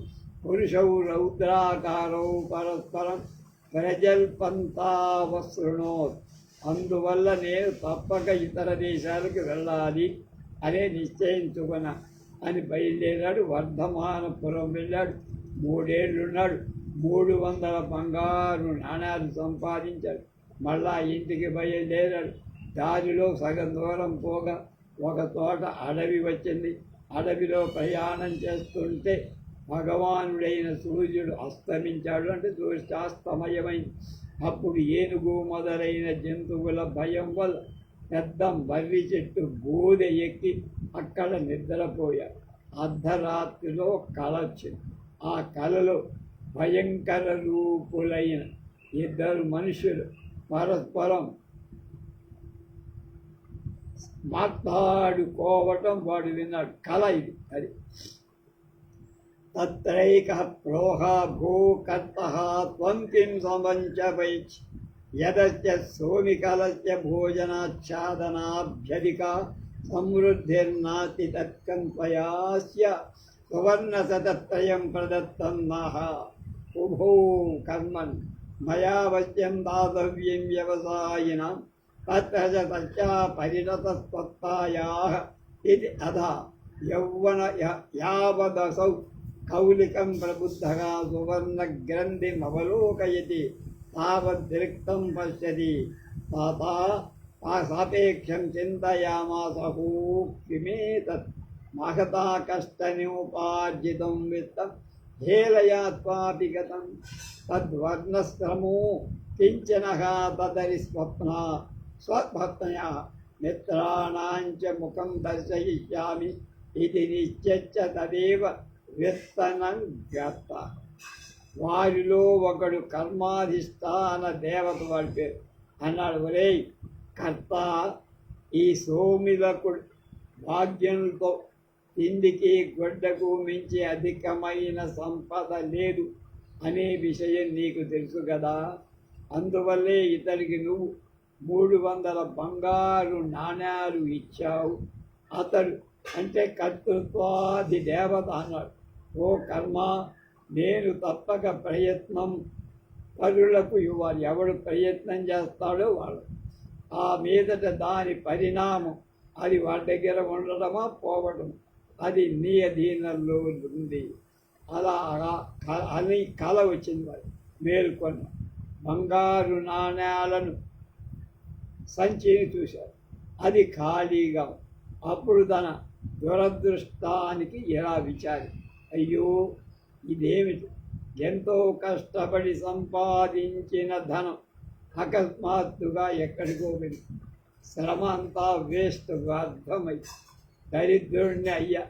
పురుషౌ రౌద్రాకారౌ పరస్పరం ప్రజల్పంతావశృణోత్. అందువల్ల నేను తప్పక ఇతర దేశాలకు వెళ్ళాలి అనే నిశ్చయించుకున్నా అని బయలుదేరాడు. వర్ధమానపురం వెళ్ళాడు. 3 ఏళ్ళున్నాడు. 300 బంగారు నాణాలు సంపాదించాడు. మళ్ళా ఇంటికి బయలుదేరాడు. దారిలో సగం దూరం పోగా ఒక తోట అడవి వచ్చింది. అడవిలో ప్రయాణం చేస్తుంటే భగవానుడైన సూర్యుడు అస్తమించాడు, అంటే సూర్యాస్తమయమైంది. అప్పుడు ఏనుగు మొదలైన జంతువుల భయం వల్ల పెద్ద మర్రి చెట్టు బూదె ఎక్కి అక్కడ నిద్రపోయాడు. అర్ధరాత్రిలో కల వచ్చింది. ఆ కలలో భయంకర రూపులైన 2 మనుషులు పరస్పరం మాట్లాడుకోవటం వాడు విన్నాడు. కల ఇది. అది తత్రైక ప్రోహ భూకర్త త్వం కిం సమంచపైచ్ యదస్య సోమికలస్య భోజనాచ్ఛాదనాభ్యధికా సమృద్ధిర్నాతి తత్కంపయాస్య సువర్ణశతత్రయం ప్రదత్తం నః ఉభౌ కర్మన్ మయావశ్యం దాతవ్యం వ్యవసాయినాం తత్ర చ తస్యా పరిణతస్వత్తాయాః ఇది అథా యావదసౌ కౌలికం ప్రబుద్ధः సువర్ణగ్రంథిమవలోకయతి తావద్రిక్తం పశ్యతి తాతా సాపేక్షం చింతయామాసహూ కిమేతత్ మహతా కష్టనిముపార్జితం విత్తం హేళయాత్వాపి గతం తద్వర్ణశ్రమో కించనః తదరి స్వపత్న్యా మిత్రాణాం చ ముఖం దర్శయిష్యామి ఇది నిశ్చయ తదేవ విత్తనం గత. వారిలో ఒకడు కర్మాధిష్టాన దేవత వాడి పేరు అన్నాడు, ఒరేయ్ కర్త, ఈ సోమిలకుడు భాగ్యంతో తిండికి గుడ్డకు మించి అధికమైన సంపద లేదు అనే విషయం నీకు తెలుసు కదా. అందువల్లే ఇతడికి నువ్వు 300 బంగారు నాణ్యాలు ఇచ్చావు. అతడు అంటే కర్తృత్వాది దేవత అన్నాడు, ఓ కర్మ, నేను తప్పక ప్రయత్నం పరులకు ఇవ్వాలి. ఎవడు ప్రయత్నం చేస్తాడో వాళ్ళు. ఆ మీదట దాని పరిణామం అది వాడి దగ్గర ఉండడమా పోవడం అది నీ అధీనంలో ఉంది. అలా అని కల వచ్చింది. వాడు మేల్కొన్న బంగారు నాణ్యాలను సంచిని చూశారు, అది ఖాళీగా. అప్పుడు తన దురదృష్టానికి ఇలా విచారి, అయ్యో ఇదేమిటి, ఎంతో కష్టపడి సంపాదించిన ధనం అకస్మాత్తుగా ఎక్కడికో వెళ్ళి శ్రమ అంతా వేస్ట్, వ్యర్థమై దరిద్రుడిని అయ్యా.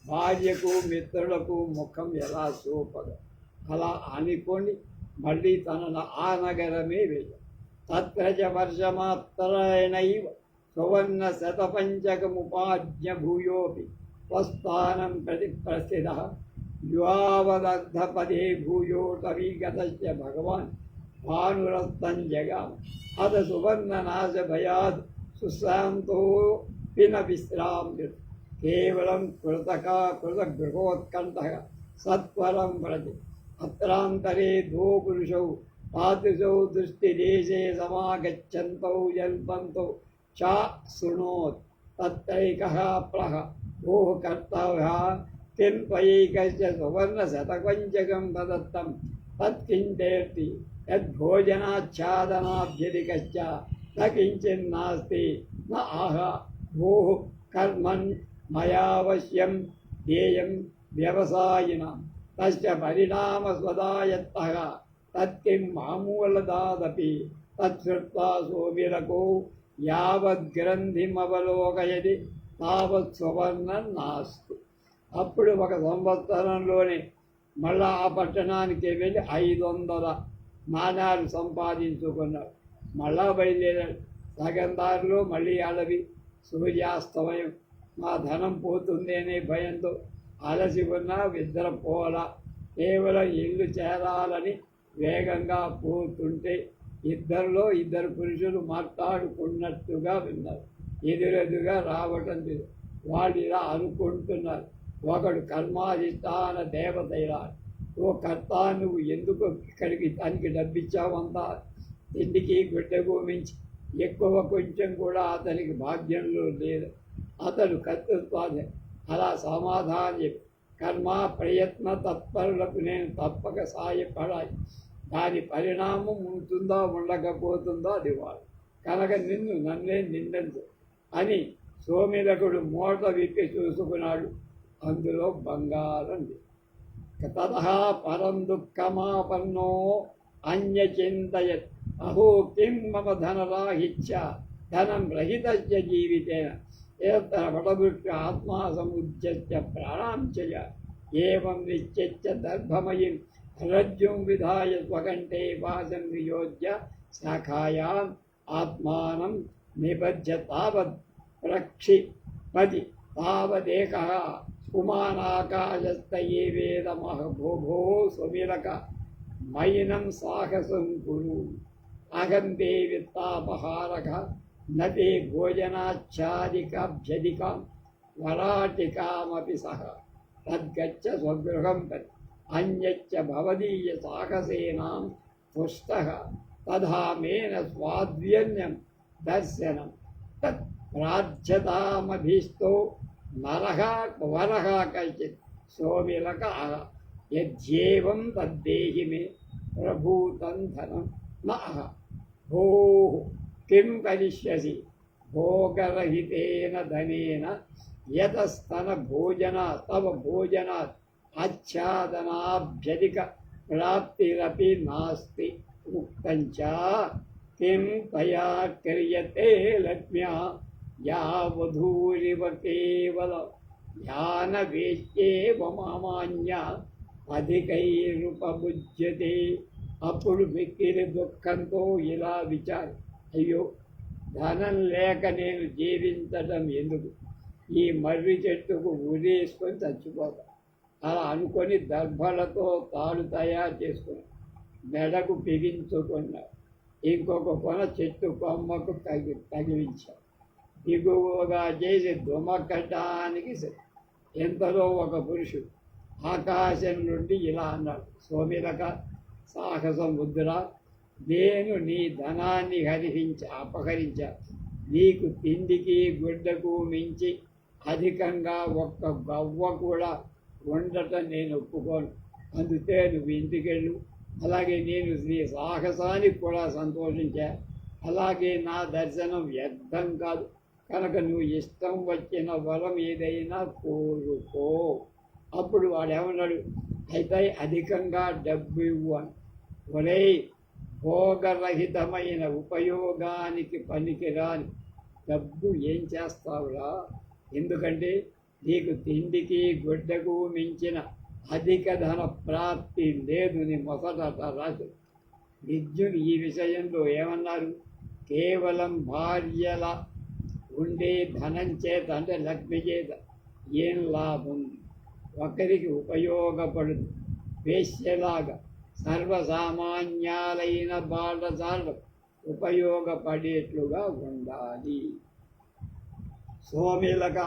భార్యకు మిత్రులకు ముఖం ఎలా చూపదు. అలా అనుకొని మళ్ళీ తనను ఆ నగరమే వెళ్ళాడు. తత్ర చ వర్షమాత్రేణైవ సువర్ణ శతపంచకముపాజ్ఞ భూయోపి స్వస్థానం ప్రతి ప్రస్థితః యువావదగ్ధపదే భూయోటవిగతస్య భగవాన్ భానురస్తం జగామ అత సువర్ణనాశభయాద్ సుశాంతో పిన విశ్రామ్యత్ కేవలం కృతగృహోత్కంఠః సత్వరం వ్రజ. అత్రాంతరే ద్వౌ పురుషౌ తాదృశౌ దృష్టిదేశే సమాగచ్చन्तౌ జల్పन्तౌ చా శృణోత్ తత్రైకః ప్రహ ఓహ కర్తవ్యः కిం త్వయైకస్య సువర్ణశతపంచకం ప్రదత్తం తత్కించేర్తి యద్భోజనాచ్ఛాదనాభ్యధికశ్చ న కించిన్నాస్తి న ఆహ భోః కర్మన్ మయావశ్యం దేయం వ్యవసాయినాం తస్య పరిణామస్వదాయత్తః తత్కిం మామూలదాదపి తచ్చుత్వా సోమిరకో యావద్గ్రంథిమవలోకయతి తావత్ సువర్ణం నాస్తి. అప్పుడు ఒక సంవత్సరంలోనే మళ్ళా ఆ పట్టణానికి వెళ్ళి 500 నాణ్యాలు సంపాదించుకున్నాడు. మళ్ళా బయలుదేరాడు. సగం దారిలో మళ్ళీ అడవి, సూర్యాస్తమయం. మా ధనం పోతుంది అనే భయంతో అలసి ఉన్నా నిద్రపోలా. కేవలం ఇల్లు చేరాలని వేగంగా పోతుంటే ఇద్దరు పురుషులు మాట్లాడుకున్నట్టుగా విన్నారు. ఎదురెదురుగా రావటం లేదు. వాళ్ళు ఇలా అనుకుంటున్నారు, ఒకడు కర్మాధిష్టాన దేవత ఇలా, ఓ కర్త, నువ్వు ఎందుకు ఇక్కడికి దానికి డబ్బిచ్చావంతా? తిండికి గుడ్డకు మించి ఎక్కువ కొంచెం కూడా అతనికి భాగ్యంలో లేదు. అతడు కర్తృత్వాన్ని అలా సమాధానం చెప్పి, కర్మ ప్రయత్న తత్పరులకు నేను తప్పక సాయపడాలి. దాని పరిణామం ఉంటుందో ఉండకపోతుందో అది వాడు కనుక నన్నే నిందించు అని సోమిరకుడు మూట విప్పి చూసుకున్నాడు. అందులో బంగారం. తతః పరం దుఃఖమాపన్నో అన్యచింతయత్ అహో కిం మమ ధనరాహిత్య ధనం రహితస్య జీవితేన ఏతవటవృక్ష ఆత్మా సముద్యస్య ప్రాణాంచయ ఏవం నిశ్చిత్య దర్భమయిం రజ్జుం విధాయ స్వకంఠే పాశం నియోజ్య శాఖాయాం ఆత్మానం నిబధ్య తావద్ ప్రక్షిపతి తావదేకః పుమానాకాశస్థ ఏ వేదమః భో సుమిరక మైనం సాహసం కురు అహం తే విత్తాపహారక నతే భోజనాచ్ఛాదికాభ్యధికాం వరాటికామపి సహ తద్గచ్చ స్వగృహం ప్రతి అన్యచ్చ భవదీయ సాహసేనాం పుష్టః తథామేన స్వాద్వ్యన్యం దర్శనం తత్ ప్రార్థ్యతామభీష్టో నరః వరః కైచిత్ సోమిలక యద్యేవం తద్దేహి మే ప్రభూతం ధనం న భోః కిం కరిష్యసి భోగరహితేన ధనేన యతస్తన భోజనాత్ తవ భోజనాత్ ఆచ్ఛాదనాభ్యధిక ప్రాప్తిరపి నాస్తి ఉక్తంచ కిం తయా క్రియతే లక్ష్మ్యా యా వధూరివ కేవల ధ్యాన వేశ్యేవ మామాన్య అధికైరుపభుజ్యతే. అప్పుడు మిక్కిలి దుఃఖంతో ఇలా విచారి, అయ్యో ధనం లేక నేను జీవించటం ఎందుకు, ఈ మర్రి చెట్టుకు ఉరేసుకొని చచ్చిపోతా. అలా అనుకొని దర్భలతో తాడు తయారు చేసుకుని మెడకు బిగించుకున్నాడు. ఇంకొక కొన చెట్టు కొమ్మకు తగిలించాడు. దిగువగా చేసి దుమకటానికి ఎంతలో ఒక పురుషుడు ఆకాశం నుండి ఇలా అన్నాడు, సోమిలక సాహసముద్ర, నేను నీ ధనాన్ని అపహరించా. నీకు తిండికి గుడ్డకు మించి అధికంగా ఒక్క గవ్వ కూడా ఉండటం నేను ఒప్పుకోను. అందుకే నువ్వు ఇంటికెళ్ళు. అలాగే నేను నీ సాహసానికి కూడా సంతోషించా. అలాగే నా దర్శనం వ్యర్థం కాదు కనుక నువ్వు ఇష్టం వచ్చిన వరం ఏదైనా కోరుకో. అప్పుడు వాడేమన్నాడు, అయితే అధికంగా డబ్బు ఇవ్వు అని. ఒరేయ్, భోగరహితమైన ఉపయోగానికి పనికిరాని డబ్బు ఏం చేస్తావురా? ఎందుకంటే నీకు తిండికి గుడ్డకు మించిన అధిక ధన ప్రాప్తి లేదు నీ మొదట రాజు. విద్యుడు ఈ విషయంలో ఏమన్నారు, కేవలం భార్యల ఉండే ధనం చేత అంటే లక్ష్మి చేత ఏం లాభం, ఒకరికి ఉపయోగపడదు. వేశ్యలాగా సర్వసామాన్యాలైన బాలసార్లు ఉపయోగపడేట్లుగా ఉండాలి. సోమిలక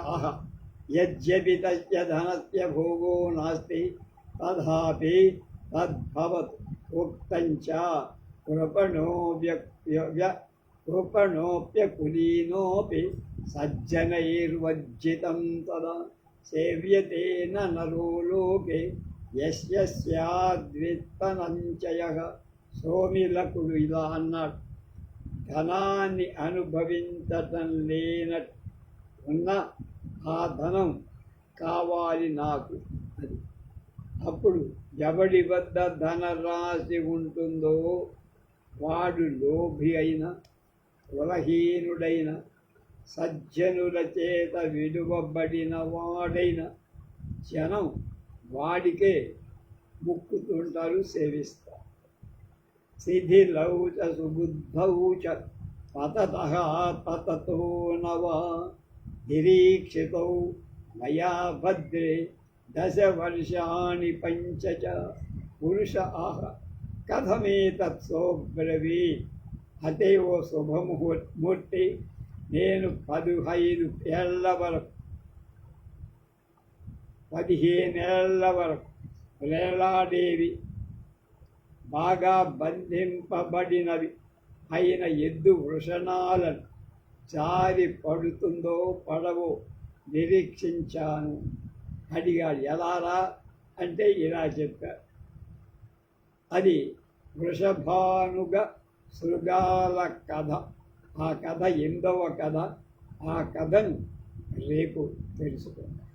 యద్యపి తస్య ధనస్య భోగో నాస్తి తథాపి తద్భవత్ ఉక్తంచ కృపణోప్యకులీనోపి సజ్జనైర్వర్జితం తదా సేవ్యతే నరో లోకే యస్య స్యాద్విత్తనంచయః. సోమిలకుడు ఇలా అన్నాడు, ధనాన్ని అనుభవించటం లేనట్టు ఉన్న ఆ ధనం కావాలి నాకు. అది అప్పుడు ఎవడి వద్ద ధనరాశి ఉంటుందో వాడు లోభి అయిన కులహీనుడైన సజ్జనుల చేత విడువబడిన వాడైన జనం వాడికే ముక్కుతుంటారు, సేవిస్తారు. శిథిలౌ చ సుబుద్ధౌ చ పతతః తతతో నవా నిరీక్షితౌ మయా భద్రే 10 వర్షాణి 5 చ పురుష కథమేతత్ సోబ్రవీ. అతేవో శుభమూర్తి, నేను 15 ఏళ్ల వరకు 15 ఏళ్ల వరకు వేలాడేవి బాగా బంధింపబడినవి అయిన ఎద్దు వృషణాలను జారి పడుతుందో పడవో నిరీక్షించాను. అడిగాడు, ఎలారా అంటే ఇలా చెప్పారు. అది వృషభానుగ శృగాల కథ. ఆ కథ 8వ కథ. ఆ కథను రేపు తెలుసుకుందాం.